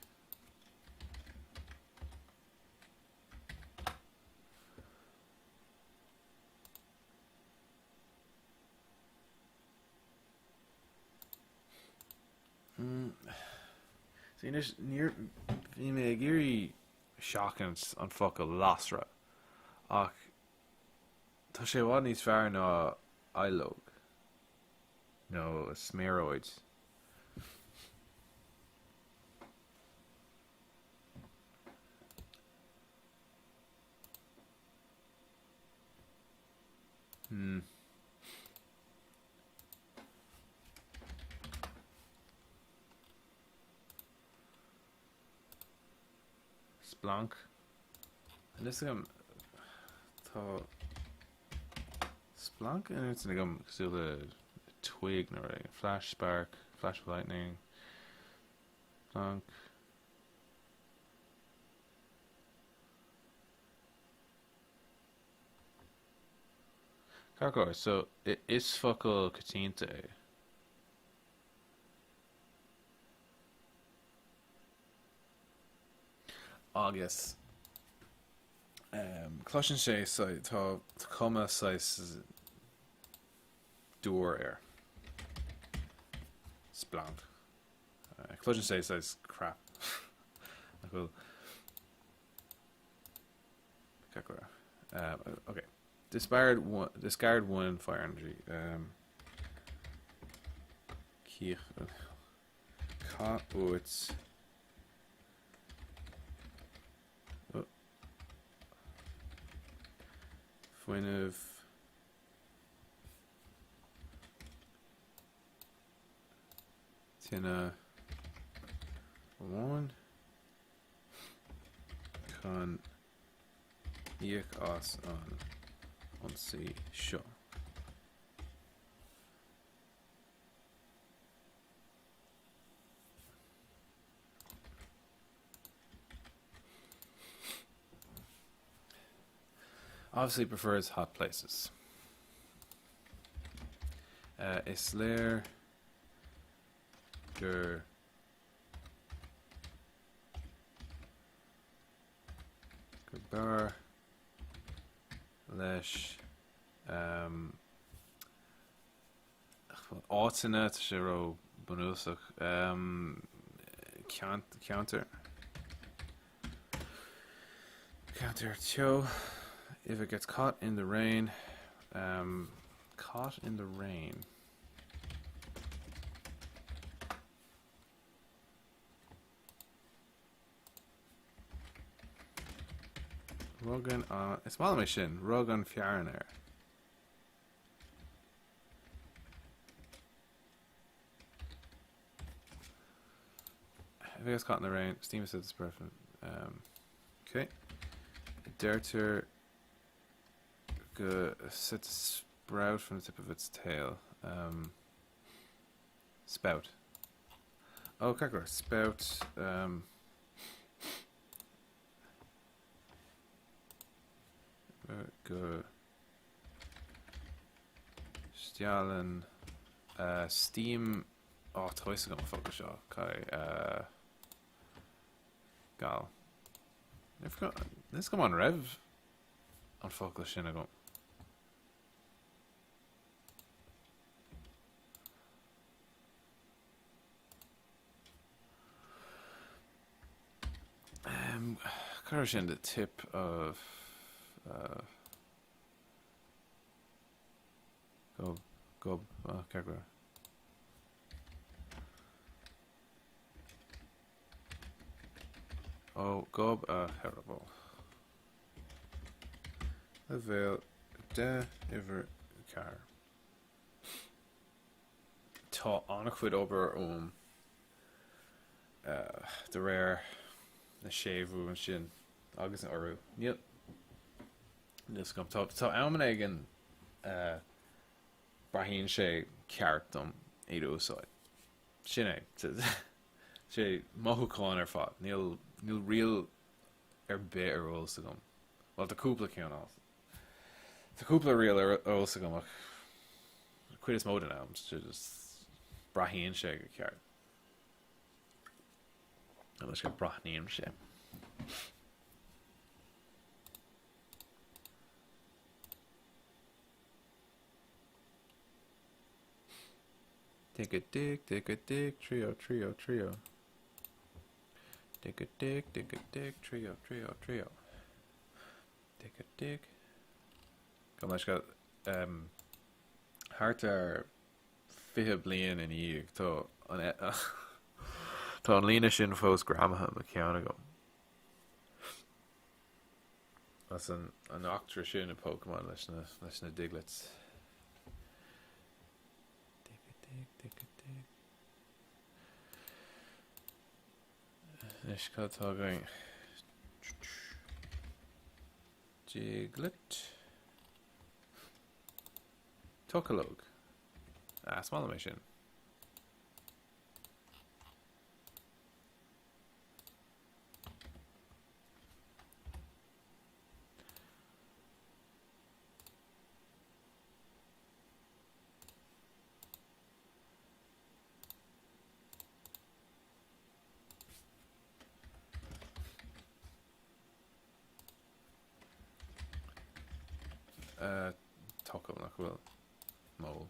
[SPEAKER 1] See, near bhí mé ag iarraidh seachas an focail lásra ach tá sé bhád níos fearr ná eilog nó smearoids. Hmm. Splunk. And this gum. Tá Splunk and it's gum still a twig no right. Flash spark, flash of lightning. Splunk. Carcor, so it is focal catinte. Agus. Closin sé tá cuma sais dúr air. Splunk. Closin sé sais crap. Cool. Carcor. Okay. Discard one fire energy. Kiech. Ka oets. Fuin of Tina one Con Iach os on see show. Obviously prefers hot places. Isler gur bar leis átainna tá sé ró bunúsach counter teo. If it gets caught in the rain, caught in the rain. Rogan on. It's mal me sin. Rogan fiaran air. If it gets caught in the rain, Steam says it's perfect. Okay. Derter. Set a sprout from the tip of its tail. Spout. Oh, Kakor. Spout. Go. Stialen. Steam. Oh, twice ago, focus shot. Okay. Gal. Let's come on, Rev. On focus shin ago. Courage the tip of Gob Kagura. Oh, Gob terrible. Avail de iver car. Tá annachhuid ober the rare na séú an sin agus an orú. Níl Nus gom tá amman aigen brahíonn sé ceart dom éad úsáid. Sin é sé mothúáin ar fad. Níl rial ar bit ar ósa gom. Well, tá cúpla ceann á. Tá cúpla rial ar ósa gom ach cuid is mód an am. Just brahíonn sé go ceart. Agus go brathníonn sé. Take a dig, trio. Take a dig, trio. Take a dig. Kom leis go hart ar 5 bliain in íag tá an líne sin fós gramathe a ceanna go. That's an actor sin a Pokémon leis na Diglets. Is catá going Diglett Tuckalog. Small mé sin. Tuckle nach bhfuil mó.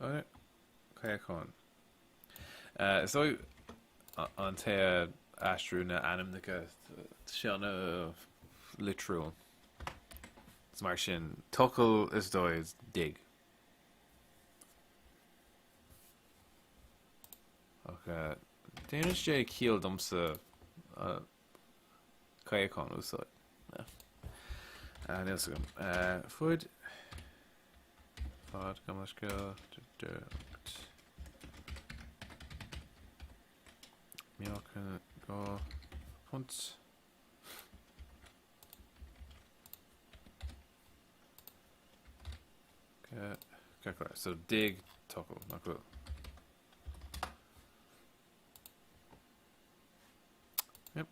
[SPEAKER 1] Okay, chun. So an ta aistriú na animnica seanna literal. It's mar sin tuckle is dóid dig. Okay. Déanais sé cíal domsa chun úsáid. Níl gom. Fuid fád go leis go Meáchan go punt. Okay, so dig tuckle, not cool. Yep.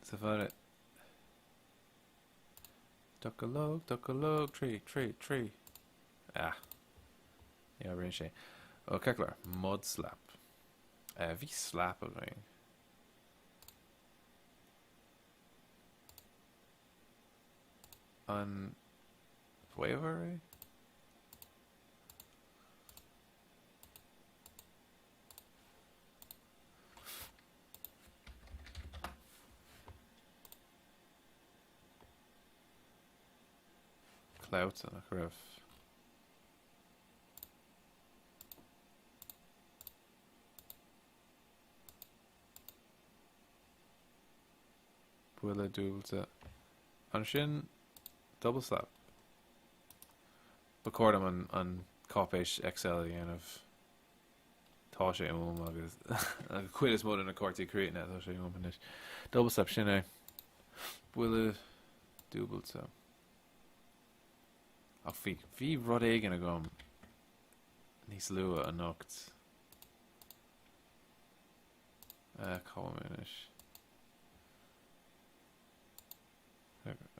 [SPEAKER 1] So far it. Tuckalog, tree. Yeah, rin sé. Okay, klar. Mud slap. Bhí slap a going. An Fuevere? Clout and a graph. Builla dúilta. An sin double slap. Bacordam an copéis XL dhéanamh tá sé agus chuid is mód an na Cártaí Createine tá sé inis. Double slap sin é. Builla dúilta. Ach bhí rud éigean a gom níos lua a nocht. Column inis.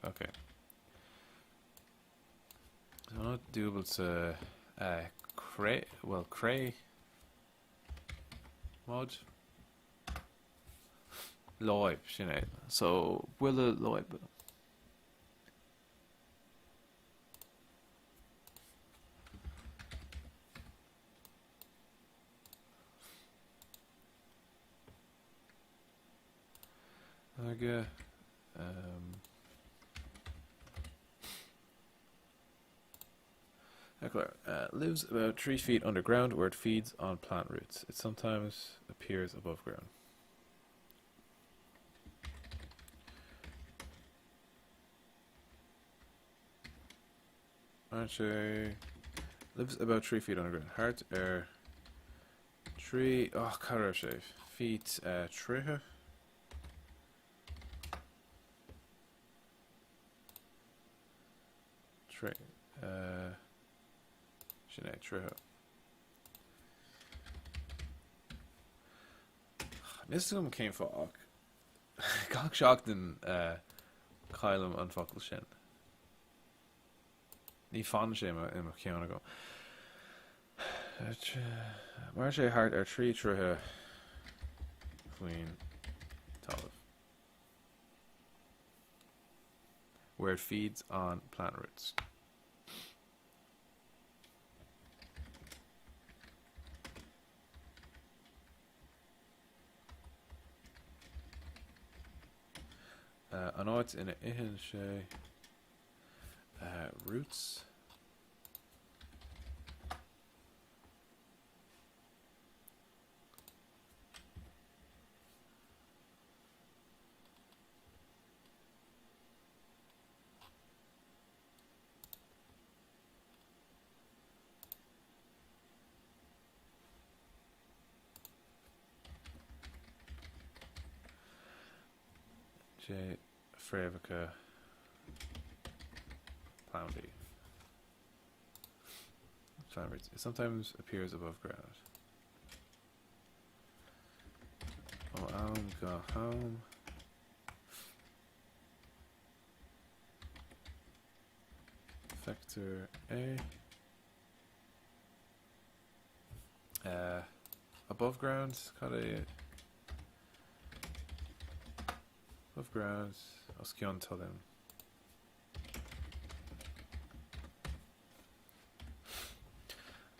[SPEAKER 1] Okay. So not doable to cray mod live, sinné. So will it live? Okay. Lives about 3 feet underground where it feeds on plant roots. It sometimes appears above ground. Archer lives about 3 feet underground. Heart air 3 car shave feet 3 Sinead Trejo. This is came for Gach shocked in Kylum an focal sin. Ní fan sé in ceanna go. Mar sé hart ar trí truthe faoin talamh. Where it feeds on plant roots. An áit ina ihin sé roots. J. Fravica Ploundy. It sometimes appears above ground. Oh, go home. Vector A. Above ground, Cártaí. Above ground, Oscion Táim.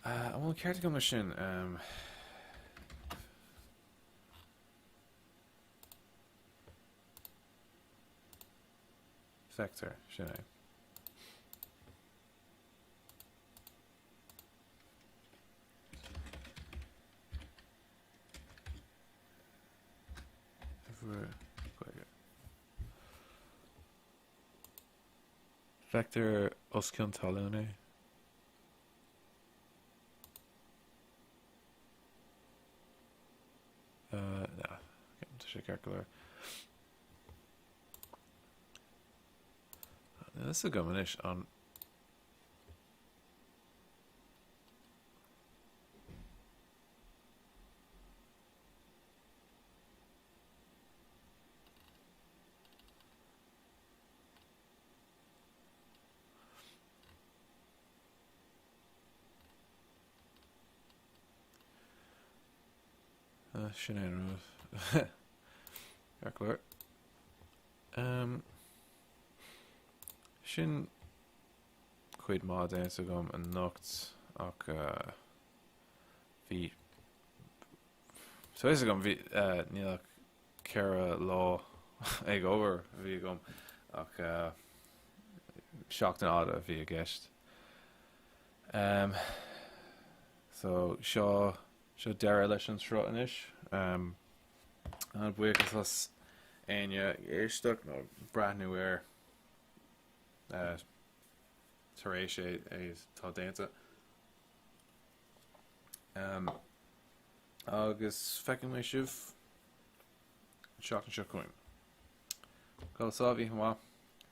[SPEAKER 1] I want to carry machine. Vector, shouldn't I? Vector Oscion Táim. No, get to calculator. This is a good on. Sinead calculator. Sin chuid má déanta gom an nocht ach bhí so is gom bhí níl ceara lá ag over bhí gom ach seacht an áda bhí a gceist. So seo deire leis an srut inis. An buíochas as aine éisteach nó brathnú ar tar éis é tá déanta. Agus feiceann mé sibh seacht an seo cuaim. Cá sábhí má